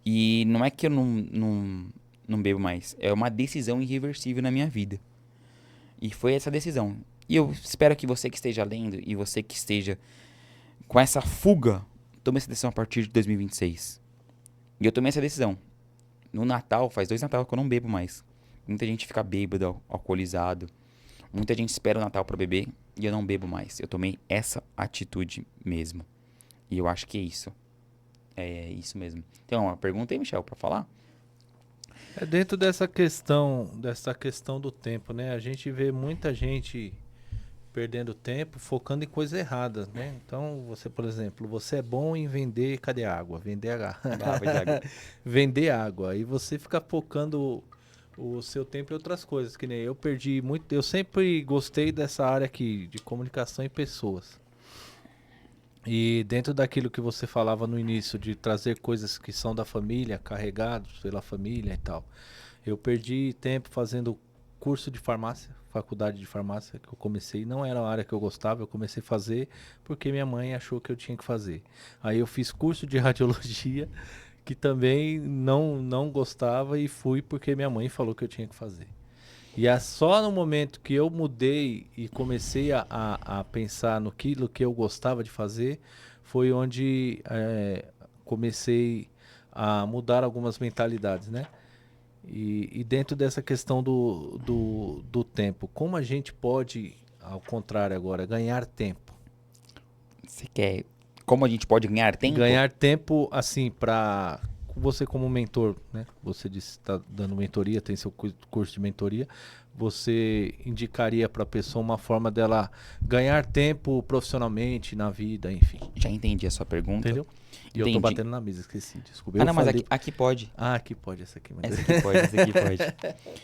E não é que eu não bebo mais. É uma decisão irreversível na minha vida. E foi essa decisão. E eu espero que você que esteja lendo e você que esteja com essa fuga, tome essa decisão a partir de 2026. E eu tomei essa decisão. No Natal, faz 2 Natal que eu não bebo mais. Muita gente fica bêbado, alcoolizado. Muita gente espera o Natal pra beber e eu não bebo mais. Eu tomei essa atitude mesmo. E eu acho que é isso. É isso mesmo. Tem uma pergunta aí, Michel, pra falar? É dentro dessa questão do tempo, né? A gente vê muita gente perdendo tempo, focando em coisa errada, né? Então, você, por exemplo, você é bom em vender, cadê a água? Vender água. Vender água. E você fica focando o seu tempo em outras coisas, que nem eu perdi muito, eu sempre gostei dessa área aqui, de comunicação e pessoas. E dentro daquilo que você falava no início, de trazer coisas que são da família, carregados pela família e tal, eu perdi tempo fazendo curso de farmácia, faculdade de farmácia, que eu comecei, não era a área que eu gostava, eu comecei a fazer porque minha mãe achou que eu tinha que fazer. Aí eu fiz curso de radiologia, que também não gostava, e fui porque minha mãe falou que eu tinha que fazer. E é só no momento que eu mudei e comecei a pensar no que eu gostava de fazer, foi onde comecei a mudar algumas mentalidades, né? E dentro dessa questão do tempo, como a gente pode, ao contrário agora, ganhar tempo? Você quer... Como a gente pode ganhar tempo? Ganhar tempo, assim, pra você como mentor, né? Você disse que está dando mentoria, tem seu curso de mentoria. Você indicaria para a pessoa uma forma dela ganhar tempo profissionalmente, na vida, enfim. Já entendi a sua pergunta. Entendeu? E eu tô Entendi. batendo na mesa, esqueci, desculpa. Ah, Eu não, mas falei- aqui pode. Ah, aqui pode essa aqui. Mas... Essa aqui pode, essa aqui pode.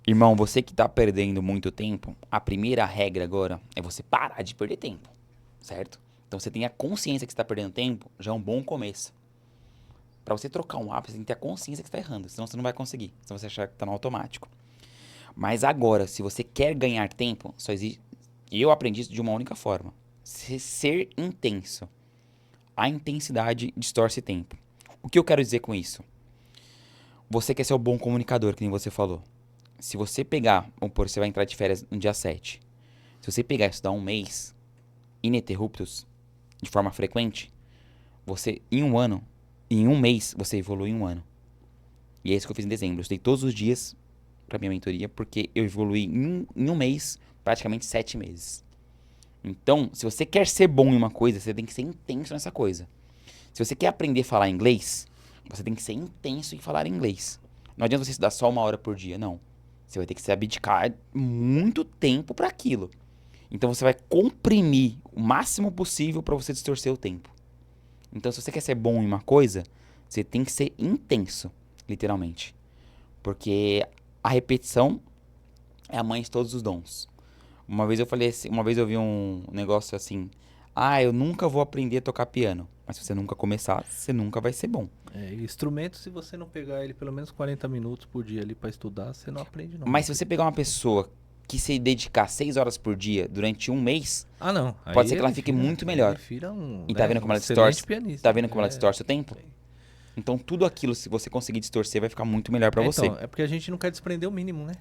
Irmão, você que tá perdendo muito tempo, a primeira regra agora é você parar de perder tempo, certo? Então você tem a consciência que você tá perdendo tempo, já é um bom começo. Pra você trocar um hábito, você tem que ter a consciência que você tá errando, senão você não vai conseguir, senão você achar que tá no automático. Mas agora, se você quer ganhar tempo, só existe... E eu aprendi isso de uma única forma. Ser intenso. A intensidade distorce tempo. O que eu quero dizer com isso? Você quer ser um bom comunicador, que nem você falou. Se você pegar, vamos supor, você vai entrar de férias no dia 7. Se você pegar e estudar um mês, ininterruptos, de forma frequente, você, em um mês, você evolui em um ano. E é isso que eu fiz em dezembro. Eu estudei todos os dias pra minha mentoria, porque eu evoluí em um mês, praticamente 7 meses. Então, se você quer ser bom em uma coisa, você tem que ser intenso nessa coisa. Se você quer aprender a falar inglês, você tem que ser intenso em falar inglês. Não adianta você estudar só 1 hora por dia, não. Você vai ter que se abdicar muito tempo para aquilo. Então você vai comprimir o máximo possível para você distorcer o tempo. Então se você quer ser bom em uma coisa, você tem que ser intenso, literalmente. Porque a repetição é a mãe de todos os dons. Uma vez eu falei assim, uma vez eu vi um negócio assim: "Ah, eu nunca vou aprender a tocar piano". Mas se você nunca começar, você nunca vai ser bom. instrumento, se você não pegar ele pelo menos 40 minutos por dia ali para estudar, você não aprende não. Mas se você pegar uma pessoa que se dedicar 6 horas por dia durante um mês, Ah, não. pode ser que ela fique muito melhor. E tá vendo como ela distorce? Tá vendo como ela distorce o tempo? Então tudo aquilo, se você conseguir distorcer, vai ficar muito melhor pra você. Então, é porque a gente não quer desprender o mínimo, né?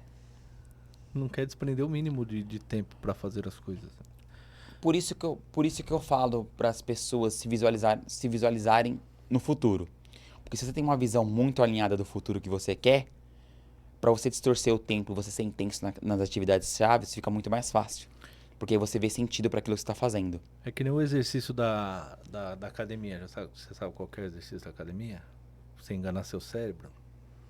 Não quer desprender o mínimo de tempo para fazer as coisas. Por isso que eu falo para as pessoas se visualizarem no futuro. Porque se você tem uma visão muito alinhada do futuro que você quer, para você distorcer o tempo, você ser intenso nas atividades chaves, fica muito mais fácil. Porque aí você vê sentido para aquilo que você está fazendo. É que nem o exercício da academia. Você sabe qual que é o exercício da academia? Você enganar seu cérebro.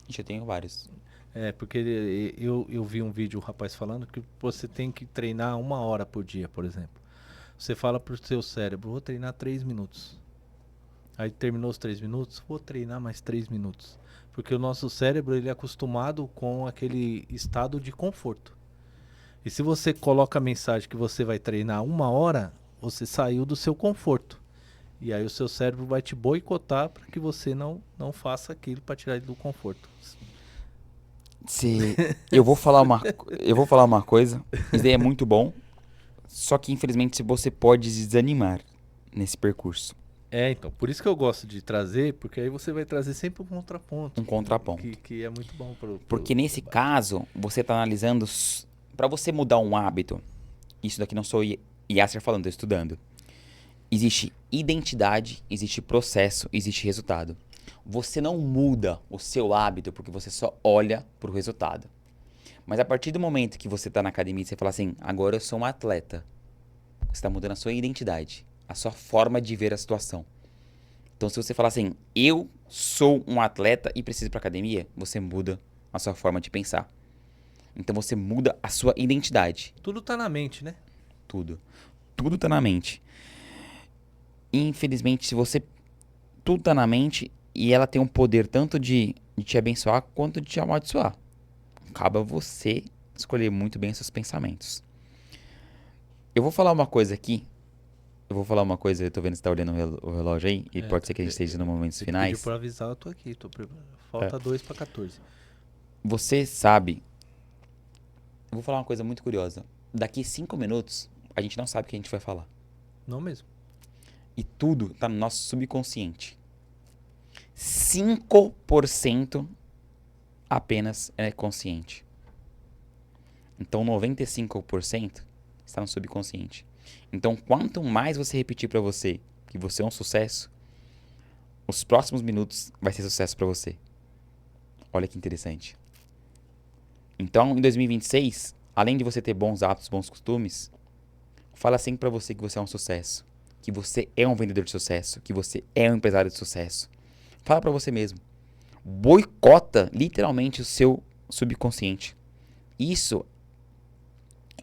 Ixi, eu tenho vários. É, porque eu vi um vídeo, um rapaz falando que você tem que treinar 1 hora por dia, por exemplo. Você fala pro seu cérebro: vou treinar 3 minutos. Aí terminou os 3 minutos, vou treinar mais 3 minutos. Porque o nosso cérebro, ele é acostumado com aquele estado de conforto. E se você coloca a mensagem que você vai treinar 1 hora, você saiu do seu conforto. E aí o seu cérebro vai te boicotar para que você não faça aquilo para tirar ele do conforto. Eu vou falar uma coisa, isso daí é muito bom, só que infelizmente você pode desanimar nesse percurso. É, então, por isso que eu gosto de trazer, porque aí você vai trazer sempre um contraponto. Um contraponto. Que é muito bom pro Porque nesse caso, você está analisando, para você mudar um hábito, isso daqui não sou Yasser falando, estou estudando. Existe identidade, existe processo, existe resultado. Você não muda o seu hábito porque você só olha pro resultado. Mas a partir do momento que você tá na academia e você fala assim: agora eu sou um atleta, você está mudando a sua identidade, a sua forma de ver a situação. Então se você falar assim: eu sou um atleta e preciso ir pra academia, você muda a sua forma de pensar. Então você muda a sua identidade. Tudo tá na mente, né? Tudo. Tudo tá na mente. Infelizmente, se você... Tudo tá na mente e ela tem um poder tanto de te abençoar quanto de te amaldiçoar. Cabe a você escolher muito bem os seus pensamentos. Eu vou falar uma coisa aqui. Eu tô vendo que você tá olhando o relógio aí. E pode ser que a gente esteja nos momentos finais. Pediu pra avisar, eu tô aqui. Falta 2 para 14. Você sabe... Eu vou falar uma coisa muito curiosa. Daqui 5 minutos, a gente não sabe o que a gente vai falar. Não mesmo. E tudo tá no nosso subconsciente. 5% apenas é consciente. Então 95% está no subconsciente. Então quanto mais você repetir pra você que você é um sucesso, os próximos minutos vai ser sucesso pra você. Olha que interessante. Então em 2026, além de você ter bons hábitos, bons costumes, fala sempre pra você que você é um sucesso. Que você é um vendedor de sucesso, que você é um empresário de sucesso. Fala pra você mesmo. boicota literalmente o seu subconsciente. Isso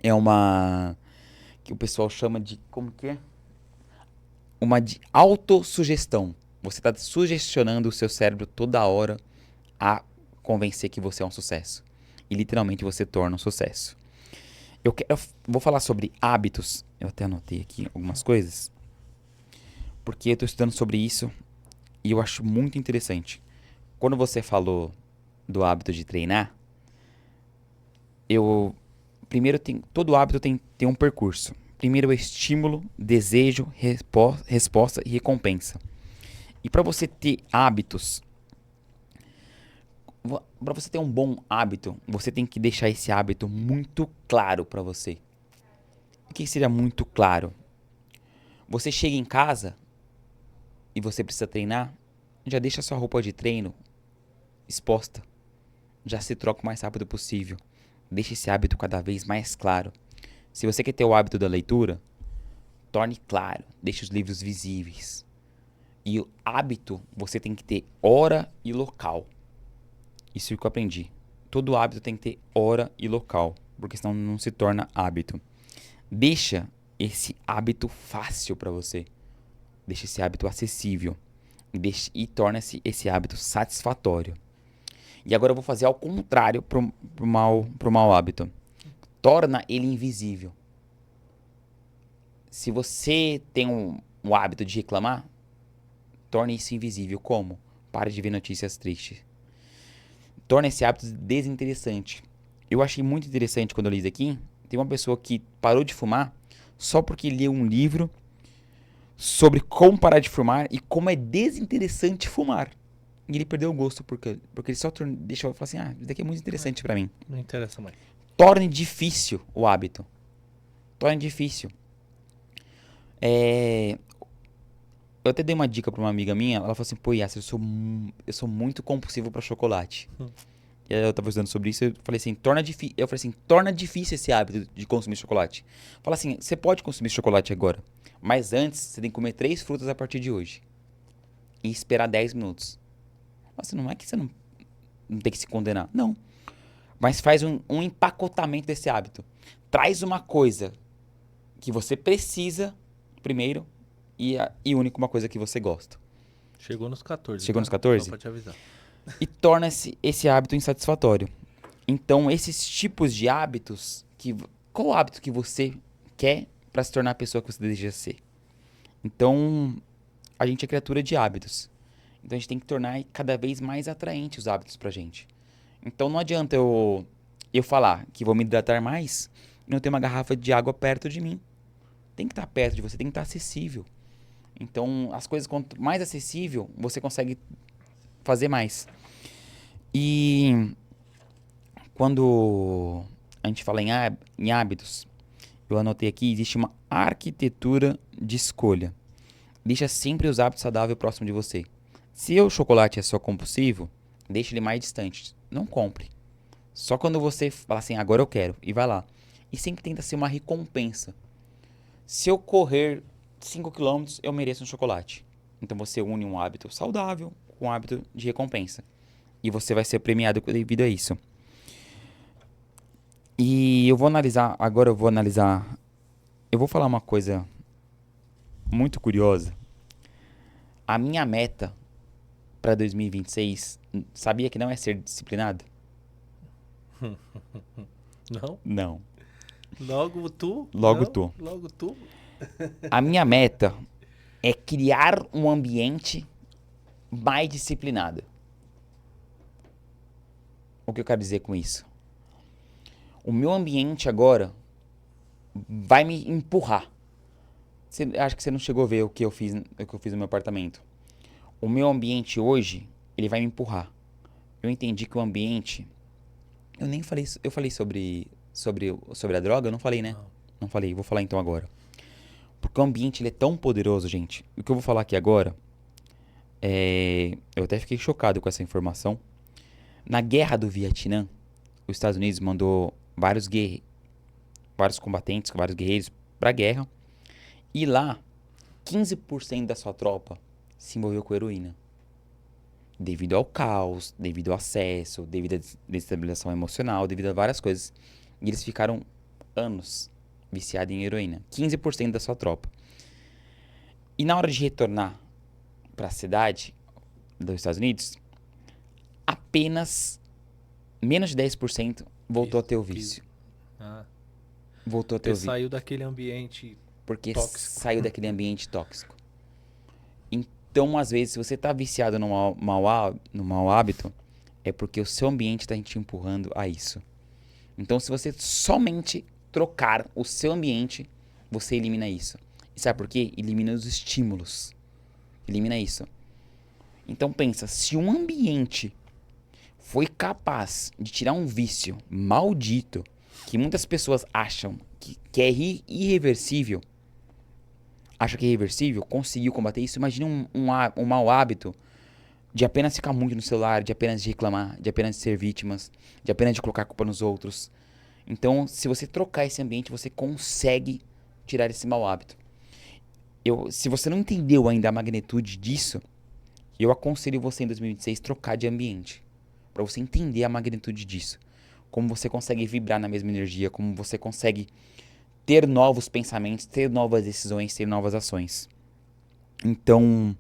é uma que o pessoal chama de, como que é? Uma de autossugestão. Você está sugestionando o seu cérebro toda hora a convencer que você é um sucesso. E literalmente você torna um sucesso. Eu vou falar sobre hábitos. Eu até anotei aqui algumas coisas. Porque eu estou estudando sobre isso e eu acho muito interessante. Quando você falou do hábito de treinar, primeiro todo hábito tem um percurso. Primeiro é estímulo, desejo, resposta e recompensa. E para você ter hábitos, para você ter um bom hábito, você tem que deixar esse hábito muito claro para você. O que seria muito claro? Você chega em casa e você precisa treinar, já deixa sua roupa de treino exposta. Já se troca o mais rápido possível. Deixe esse hábito cada vez mais claro. Se você quer ter o hábito da leitura, torne claro, deixe os livros visíveis. E o hábito, você tem que ter hora e local. Isso é o que eu aprendi. Todo hábito tem que ter hora e local, porque senão não se torna hábito. Deixa esse hábito fácil para você. Deixa esse hábito acessível. E torna-se esse hábito satisfatório. E agora eu vou fazer ao contrário pro mau hábito. Torna ele invisível. Se você tem um hábito de reclamar, torne isso invisível. Como? Pare de ver notícias tristes. Torna esse hábito desinteressante. Eu achei muito interessante quando eu li isso aqui. Tem uma pessoa que parou de fumar só porque leu um livro sobre como parar de fumar e como é desinteressante fumar. E ele perdeu o gosto porque ele só deixou eu falar assim, isso daqui é muito interessante pra mim. Não interessa mais. Torne difícil o hábito. Torne difícil. Eu até dei uma dica pra uma amiga minha, ela falou assim, pô, Yasser, eu sou muito compulsivo pra chocolate. E aí eu tava estudando sobre isso, eu falei assim, torna difícil esse hábito de consumir chocolate. Fala assim, você pode consumir chocolate agora, mas antes você tem que comer 3 frutas a partir de hoje. E esperar 10 minutos. Nossa, não é que você não tem que se condenar. Não. Mas faz um empacotamento desse hábito. Traz uma coisa que você precisa primeiro e única uma coisa que você gosta. Chegou nos 14. Chegou nos 14? Só pra te avisar. E torna esse hábito insatisfatório. Então, esses tipos de hábitos, qual o hábito que você quer para se tornar a pessoa que você deseja ser? Então, a gente é criatura de hábitos. Então, a gente tem que tornar cada vez mais atraente os hábitos pra gente. Então, não adianta eu falar que vou me hidratar mais e não ter uma garrafa de água perto de mim. Tem que estar perto de você, tem que estar acessível. Então, as coisas, quanto mais acessível, você consegue fazer mais. E quando a gente fala em hábitos, eu anotei aqui, existe uma arquitetura de escolha. Deixa sempre os hábitos saudáveis próximo de você. Se o chocolate é só compulsivo, deixa ele mais distante. Não compre. Só quando você fala assim, agora eu quero, e vai lá. E sempre tenta ser uma recompensa. Se eu correr 5 km, eu mereço um chocolate. Então você une um hábito saudável com um hábito de recompensa. E você vai ser premiado devido a isso. E eu vou analisar, eu vou falar uma coisa muito curiosa. A minha meta para 2026, sabia que não é ser disciplinado? Não? Não. Logo tu? Logo Não? tu. Logo tu? A minha meta é criar um ambiente mais disciplinado. O que eu quero dizer com isso? O meu ambiente agora vai me empurrar. Acho que você não chegou a ver o que eu fiz no meu apartamento. O meu ambiente hoje, ele vai me empurrar. Eu entendi que o ambiente... Eu nem falei... Eu falei sobre a droga? Eu não falei, né? Não falei. Vou falar então agora. Porque o ambiente, ele é tão poderoso, gente. O que eu vou falar aqui agora... Eu até fiquei chocado com essa informação. Na guerra do Vietnã, os Estados Unidos mandou vários combatentes, vários guerreiros pra guerra. E lá, 15% da sua tropa se envolveu com heroína. Devido ao caos, devido ao acesso, devido à desestabilização emocional, devido a várias coisas. E eles ficaram anos viciados em heroína. 15% da sua tropa. E na hora de retornar para a cidade dos Estados Unidos, apenas menos de 10% voltou a ter o vício. Voltou a ter o vício. Saiu daquele ambiente Porque tóxico. saiu daquele ambiente tóxico. Então, às vezes, se você tá viciado no mau hábito, é porque o seu ambiente tá te empurrando a isso. Então, se você somente trocar o seu ambiente, você elimina isso. E sabe por quê? Elimina os estímulos. Elimina isso. Então, pensa, se um ambiente foi capaz de tirar um vício maldito, que muitas pessoas acham que é irreversível, conseguiu combater isso. Imagina um mau hábito de apenas ficar muito no celular, de apenas de reclamar, de apenas de ser vítimas, de apenas de colocar a culpa nos outros. Então, se você trocar esse ambiente, você consegue tirar esse mau hábito. Se você não entendeu ainda a magnitude disso, eu aconselho você em 2026 trocar de ambiente, para você entender a magnitude disso. Como você consegue vibrar na mesma energia, como você consegue ter novos pensamentos, ter novas decisões, ter novas ações. Então,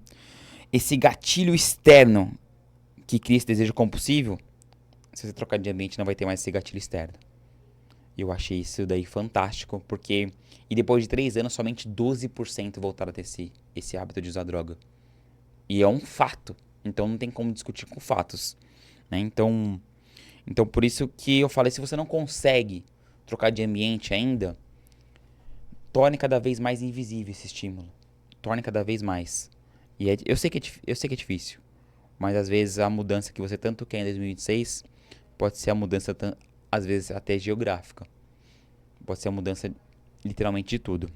esse gatilho externo que cria esse desejo compulsivo, se você trocar de ambiente, não vai ter mais esse gatilho externo. Eu achei isso daí fantástico, porque... E depois de 3 anos, somente 12% voltaram a ter esse hábito de usar droga. E é um fato. Então, não tem como discutir com fatos. Né? Então, por isso que eu falei, se você não consegue trocar de ambiente ainda, torne cada vez mais invisível esse estímulo. Torne cada vez mais. E eu sei que é difícil. Mas às vezes a mudança que você tanto quer em 2026 pode ser a mudança, às vezes, até geográfica. Pode ser a mudança literalmente de tudo.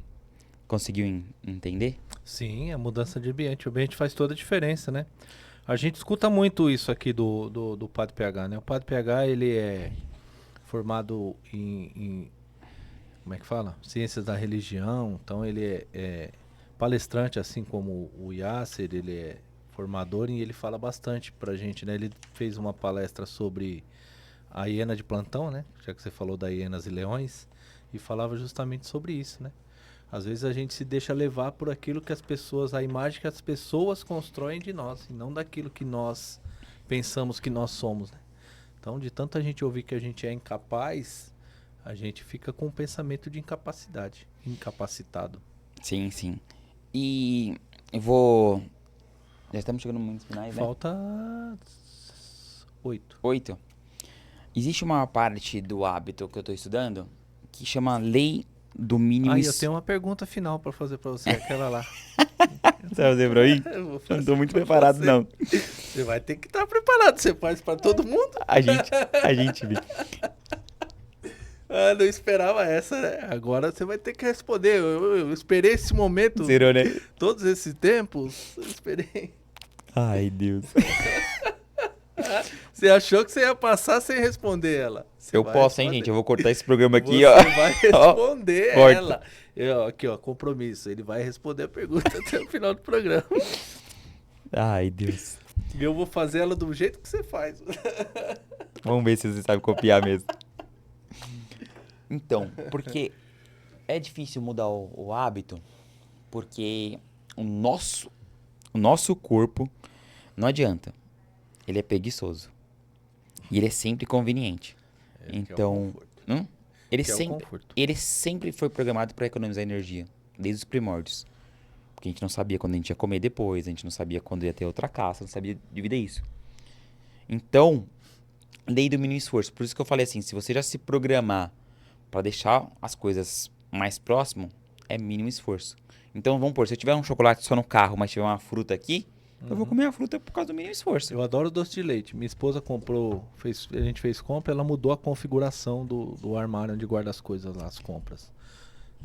Conseguiu entender? Sim, a mudança de ambiente. O ambiente faz toda a diferença, né? A gente escuta muito isso aqui do Padre PH, né? O Padre PH, ele é formado em como é que fala? Ciências da religião. Então, ele é palestrante, assim como o Yasser, ele é formador e ele fala bastante pra gente, né? Ele fez uma palestra sobre a hiena de plantão, né? Já que você falou da hienas e leões, e falava justamente sobre isso, né? Às vezes a gente se deixa levar por aquilo que as pessoas, a imagem que as pessoas constroem de nós, e não daquilo que nós pensamos que nós somos, né? Então, de tanta gente ouvir que a gente é incapaz, a gente fica com um pensamento de incapacidade, incapacitado. Sim, sim. E eu vou... Já estamos chegando muito nos finais, né? Falta 8. 8. Existe uma parte do hábito que eu estou estudando que chama Lei do Mínimo... Eu tenho uma pergunta final para fazer para você, aquela lá. Você vai fazer pra mim? Eu vou Eu fazer não tô muito pra preparado, você. não. Você vai ter que estar preparado, você faz para todo mundo. A gente vê. Não esperava essa, né? Agora você vai ter que responder. Eu esperei esse momento, Zerou, né? todos esses tempos, eu esperei. Ai, Deus. Você achou que você ia passar sem responder ela. Você Eu vai posso, hein, responder. gente? Eu vou cortar esse programa aqui, Você ó. vai responder Corta. ela. Aqui, ó, compromisso. Ele vai responder a pergunta até o final do programa. Ai, Deus. E eu vou fazer ela do jeito que você faz. Vamos ver se você sabe copiar mesmo. Então, porque é difícil mudar o hábito, porque o nosso corpo não adianta. Ele é preguiçoso. E ele é sempre conveniente. Então, ele sempre foi programado para economizar energia, desde os primórdios. Porque a gente não sabia quando a gente ia comer depois, a gente não sabia quando ia ter outra caça, não sabia dividir isso. Então, lei do mínimo esforço. Por isso que eu falei assim, se você já se programar para deixar as coisas mais próximo, é mínimo esforço. Então, vamos supor, se eu tiver um chocolate só no carro, mas tiver uma fruta aqui, eu vou comer a fruta por causa do mínimo esforço. Eu adoro doce de leite. Minha esposa comprou, a gente fez compra, ela mudou a configuração do armário onde guarda as coisas lá, as compras.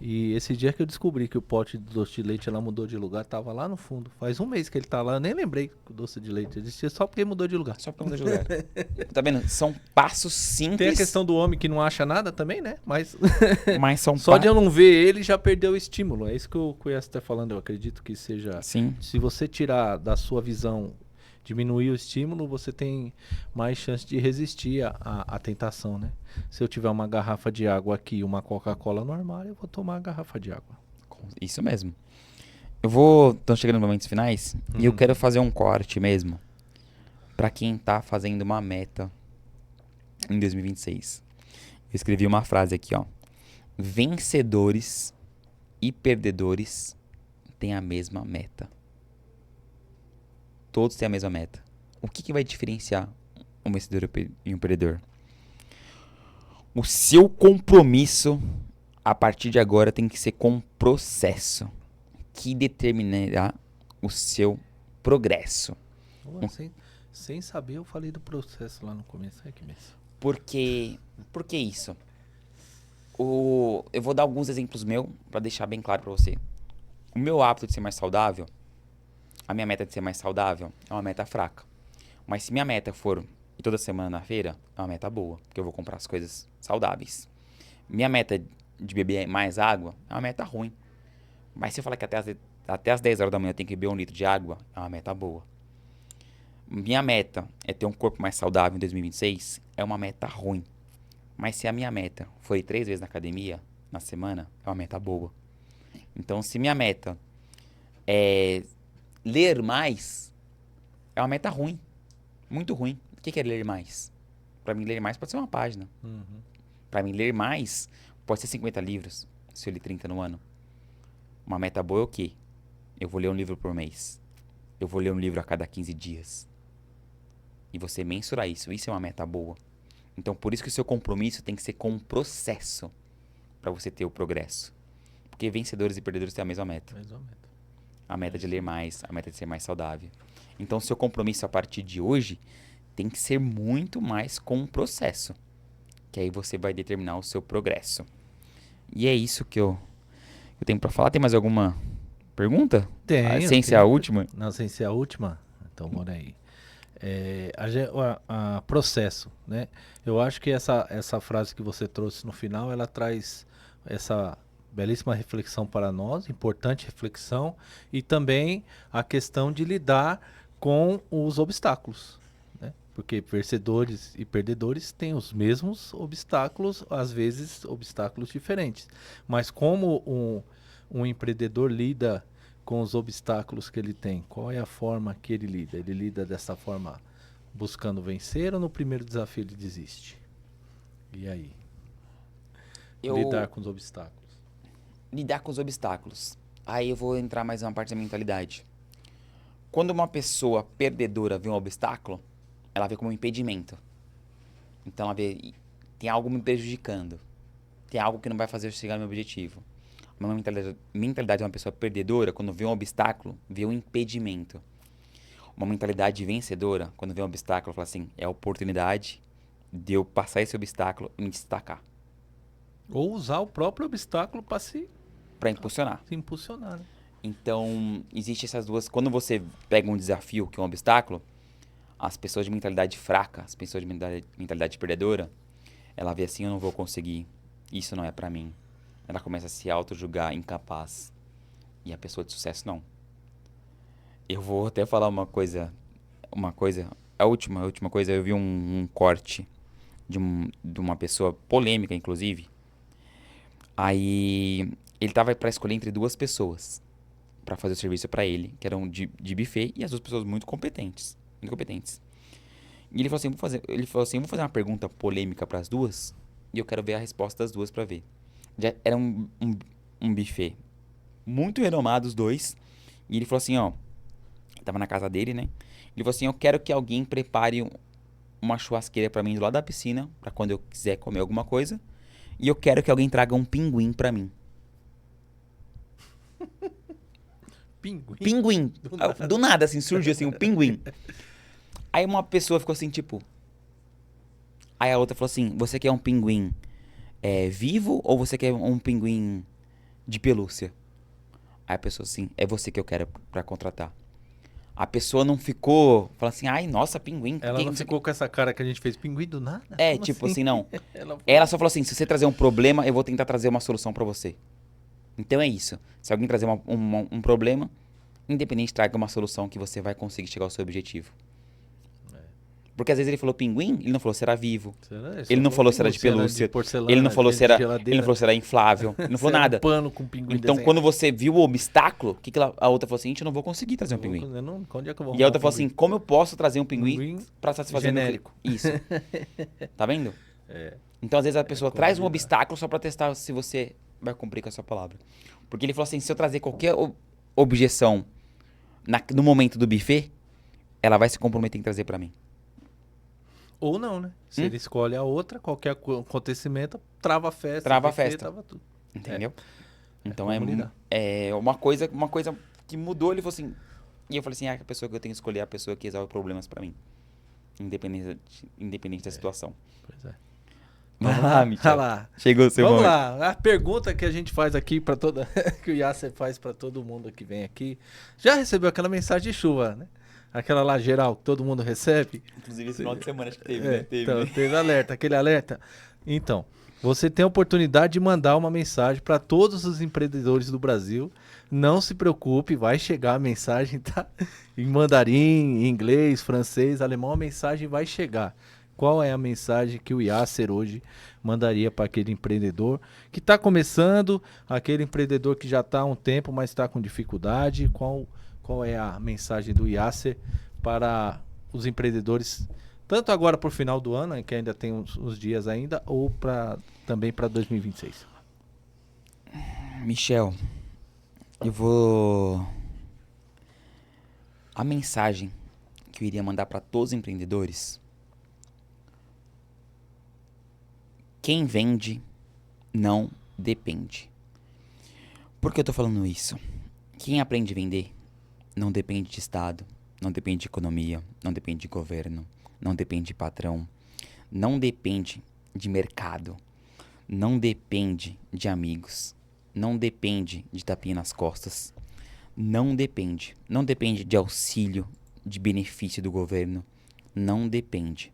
E esse dia que eu descobri que o pote de doce de leite ela mudou de lugar, tava lá no fundo. Faz um mês que ele tá lá, eu nem lembrei que o doce de leite existia, só porque mudou de lugar. Só porque mudou de lugar. Tá vendo? São passos simples. Tem a questão do homem que não acha nada também, né? Mas são só de eu não ver ele já perdeu o estímulo. É isso que o Cuias tá falando, eu acredito que seja. Sim. Se você tirar da sua visão Diminuir o estímulo, você tem mais chance de resistir à tentação, né? Se eu tiver uma garrafa de água aqui e uma Coca-Cola no armário, eu vou tomar a garrafa de água. Isso mesmo. Estamos chegando nos momentos finais e eu quero fazer um corte mesmo pra quem tá fazendo uma meta em 2026. Eu escrevi uma frase aqui, ó. Vencedores e perdedores têm a mesma meta. Todos têm a mesma meta. O que vai diferenciar um vencedor e um perdedor? O seu compromisso, a partir de agora, tem que ser com processo, que determinará o seu progresso. Pô, sem saber, eu falei do processo lá no começo. Ai, que mês. Por que isso? Eu vou dar alguns exemplos meus para deixar bem claro para você. O meu hábito de ser mais saudável, a minha meta de ser mais saudável, é uma meta fraca. Mas se minha meta for ir toda semana na feira, é uma meta boa, porque eu vou comprar as coisas saudáveis. Minha meta de beber mais água é uma meta ruim. Mas se eu falar que até as 10 horas da manhã eu tenho que beber 1 litro de água, é uma meta boa. Minha meta é ter um corpo mais saudável em 2026, é uma meta ruim. Mas se a minha meta for ir 3 vezes na academia na semana, é uma meta boa. Então, se minha meta é ler mais, é uma meta ruim. Muito ruim. O que é ler mais? Para mim, ler mais pode ser uma página. Para mim, ler mais pode ser 50 livros, se eu ler 30 no ano. Uma meta boa é o quê? Eu vou ler um livro por mês. Eu vou ler um livro a cada 15 dias. E você mensurar isso. Isso é uma meta boa. Então, por isso que o seu compromisso tem que ser com um processo para você ter o progresso. Porque vencedores e perdedores têm a mesma meta. A meta de ler mais, a meta de ser mais saudável. Então, o seu compromisso a partir de hoje tem que ser muito mais com um processo. Que aí você vai determinar o seu progresso. E é isso que eu tenho para falar. Tem mais alguma pergunta? Tem. Sem ser a última? Não, sem ser a última? Então, bora aí. Processo, né? Eu acho que essa frase que você trouxe no final, ela traz essa belíssima reflexão para nós, importante reflexão, e também a questão de lidar com os obstáculos, né? Porque vencedores e perdedores têm os mesmos obstáculos, às vezes obstáculos diferentes. Mas como um empreendedor lida com os obstáculos que ele tem? Qual é a forma que ele lida? Ele lida dessa forma buscando vencer ou no primeiro desafio ele desiste? E aí? Lidar com os obstáculos. Lidar com os obstáculos. Aí eu vou entrar mais uma parte da mentalidade. Quando uma pessoa perdedora vê um obstáculo, ela vê como um impedimento. Então ela vê, tem algo me prejudicando. Tem algo que não vai fazer eu chegar no meu objetivo. Uma mentalidade de uma pessoa perdedora, quando vê um obstáculo, vê um impedimento. Uma mentalidade vencedora, quando vê um obstáculo, fala assim, é a oportunidade de eu passar esse obstáculo e me destacar. Ou usar o próprio obstáculo para se impulsionar. Se impulsionar, né? Então, existe essas duas. Quando você pega um desafio, que é um obstáculo, as pessoas de mentalidade fraca, as pessoas de mentalidade perdedora, ela vê assim, eu não vou conseguir, isso não é pra mim. Ela começa a se auto-julgar incapaz. E a pessoa de sucesso não. Eu vou até falar uma coisa. A última coisa, eu vi um corte de uma pessoa polêmica, inclusive. Aí ele tava pra escolher entre 2 pessoas pra fazer o serviço pra ele, que eram de buffet, e as 2 pessoas muito competentes. E ele falou assim, vou fazer uma pergunta polêmica pras 2 e eu quero ver a resposta das 2 pra ver. Já era um buffet muito renomado, os 2. E ele falou assim, ó, tava na casa dele, né? Ele falou assim, eu quero que alguém prepare uma churrasqueira pra mim do lado da piscina, pra quando eu quiser comer alguma coisa. E eu quero que alguém traga um pinguim pra mim. Pinguim. Do nada, assim, surgiu assim, um pinguim. Aí uma pessoa ficou assim, tipo... Aí a outra falou assim, você quer um pinguim vivo ou você quer um pinguim de pelúcia? Aí a pessoa assim, é você que eu quero pra contratar. A pessoa não ficou falando assim, ai, nossa, pinguim. Ela não ficou com essa cara que a gente fez, pinguim do nada? É, como tipo assim, não. Ela Ela só falou assim, se você trazer um problema, eu vou tentar trazer uma solução pra você. Então é isso. Se alguém trazer um problema, independente, traga uma solução que você vai conseguir chegar ao seu objetivo. Porque às vezes ele falou pinguim, ele não falou se era vivo. Será? Ele não falou se era de pelúcia. Ele não falou se era, ele não falou se era inflável. Ele não falou nada. Pano com pinguim Então, quando você viu o obstáculo, o que que a outra falou assim, gente, eu não vou conseguir trazer um pinguim. Onde é que eu vou E a outra arrumar falou assim, como eu posso trazer um pinguim Pinguim pra satisfazer meu genérico. Isso. Tá vendo? É. Então, às vezes, a pessoa traz um combinar. obstáculo só pra testar se você vai cumprir com a sua palavra. Porque ele falou assim, se eu trazer qualquer objeção no momento do buffet, ela vai se comprometer em trazer pra mim. Ou não, né? Se ele escolhe a outra, qualquer acontecimento, trava a festa. Trava a buffet, festa. Trava tudo. Entendeu? Então, como lidar. é uma coisa que mudou. Ele falou assim... E eu falei assim, a pessoa que eu tenho que escolher é a pessoa que resolve problemas pra mim. Independente da situação. Pois é. Vai lá, Michel. Vai lá. Chegou o seu Vamos momento. lá. A pergunta que a gente faz aqui para toda... que o Yasser faz para todo mundo que vem aqui. Já recebeu aquela mensagem de chuva, né? Aquela lá geral que todo mundo recebe. Inclusive, esse final de semana acho que teve, É, né? Teve, então, né? teve alerta, aquele alerta. Então, você tem a oportunidade de mandar uma mensagem para todos os empreendedores do Brasil. Não se preocupe, vai chegar a mensagem, tá? Em mandarim, em inglês, francês, alemão, a mensagem vai chegar. Qual é a mensagem que o Yasser hoje mandaria para aquele empreendedor que está começando, aquele empreendedor que já está há um tempo, mas está com dificuldade? Qual é a mensagem do Yasser para os empreendedores, tanto agora para o final do ano, que ainda tem uns dias ainda, ou também para 2026? Michel, a mensagem que eu iria mandar para todos os empreendedores: quem vende não depende. Por que eu tô falando isso? Quem aprende a vender não depende de Estado, não depende de economia, não depende de governo, não depende de patrão, não depende de mercado, não depende de amigos, não depende de tapinha nas costas, não depende de auxílio, de benefício do governo, não depende.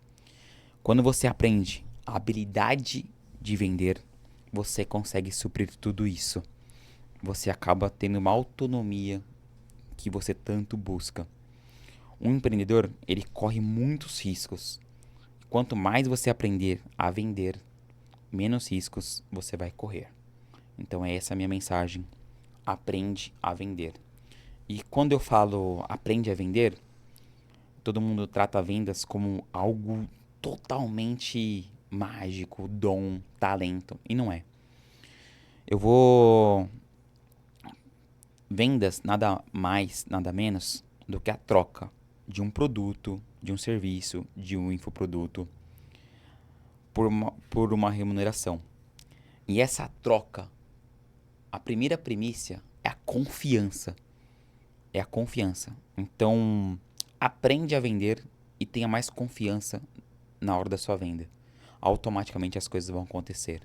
Quando você aprende a habilidade de vender, você consegue suprir tudo isso. Você acaba tendo uma autonomia que você tanto busca. Um empreendedor, ele corre muitos riscos. Quanto mais você aprender a vender, menos riscos você vai correr. Então essa é a minha mensagem. Aprende a vender. E quando eu falo aprende a vender, todo mundo trata vendas como algo totalmente mágico, dom, talento. E não é. Vendas nada mais, nada menos do que a troca de um produto, de um serviço, de um infoproduto por uma remuneração. E essa troca, a primeira primícia é a confiança. É a confiança. Então, aprende a vender e tenha mais confiança na hora da sua venda. Automaticamente as coisas vão acontecer.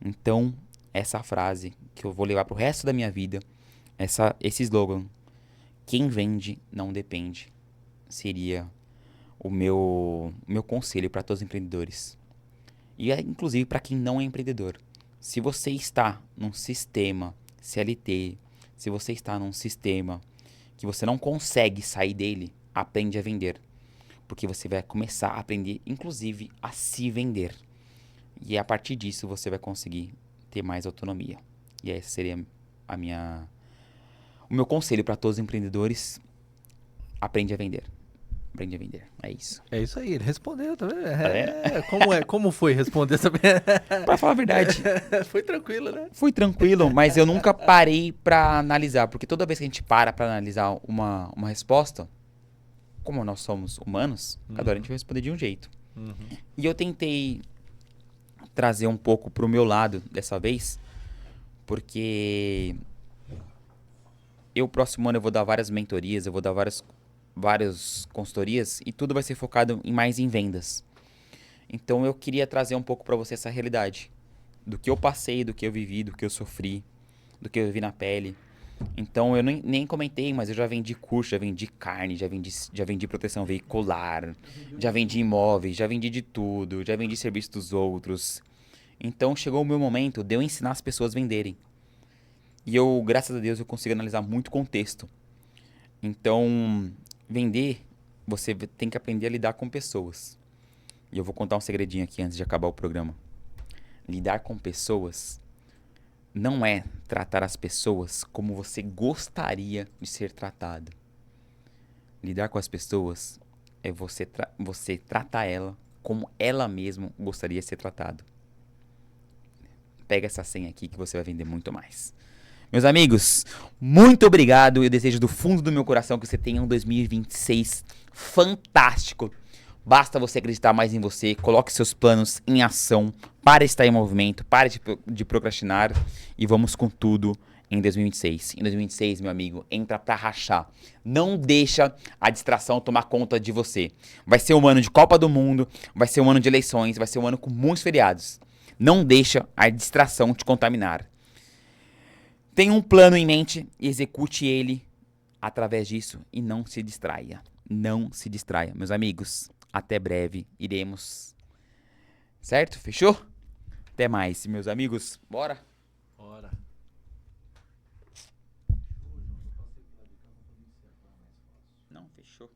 Então, essa frase que eu vou levar pro resto da minha vida, esse slogan, quem vende não depende, seria o meu conselho para todos os empreendedores. E inclusive para quem não é empreendedor. Se você está num sistema CLT, se você está num sistema que você não consegue sair dele, aprende a vender. Porque você vai começar a aprender, inclusive, a se vender. E a partir disso você vai conseguir ter mais autonomia. E esse seria o meu conselho para todos os empreendedores: aprende a vender. Aprende a vender. É isso. É isso aí, ele respondeu, tá vendo? Como foi responder essa Pra falar a verdade, Foi tranquilo, né? fui tranquilo, mas eu nunca parei pra analisar. Porque toda vez que a gente para pra analisar uma resposta, como nós somos humanos, cada hora a gente vai responder de um jeito. E eu tentei trazer um pouco pro meu lado dessa vez, porque próximo ano eu vou dar várias mentorias, eu vou dar várias consultorias, e tudo vai ser focado mais em vendas. Então eu queria trazer um pouco pra você essa realidade do que eu passei, do que eu vivi, do que eu sofri, do que eu vivi na pele. Então eu nem comentei, mas eu já vendi curso, já vendi carne, já vendi proteção veicular, já vendi imóveis, já vendi de tudo, já vendi serviço dos outros. Então chegou o meu momento de eu ensinar as pessoas a venderem. E eu, graças a Deus, eu consigo analisar muito contexto. Então, vender você tem que aprender a lidar com pessoas. E eu vou contar um segredinho aqui antes de acabar o programa. Lidar com pessoas não é tratar as pessoas como você gostaria de ser tratado. Lidar com as pessoas é você tratar ela como ela mesma gostaria de ser tratado. Pega essa senha aqui que você vai vender muito mais. Meus amigos, muito obrigado. Eu desejo do fundo do meu coração que você tenha um 2026 fantástico. Basta você acreditar mais em você, coloque seus planos em ação, pare de estar em movimento, pare de procrastinar e vamos com tudo em 2026. Em 2026, meu amigo, entra pra rachar. Não deixa a distração tomar conta de você. Vai ser um ano de Copa do Mundo, vai ser um ano de eleições, vai ser um ano com muitos feriados. Não deixa a distração te contaminar. Tenha um plano em mente e execute ele através disso e não se distraia. Não se distraia. Meus amigos, até breve iremos. Certo? Fechou? Até mais, meus amigos. Bora? Bora. Não, fechou.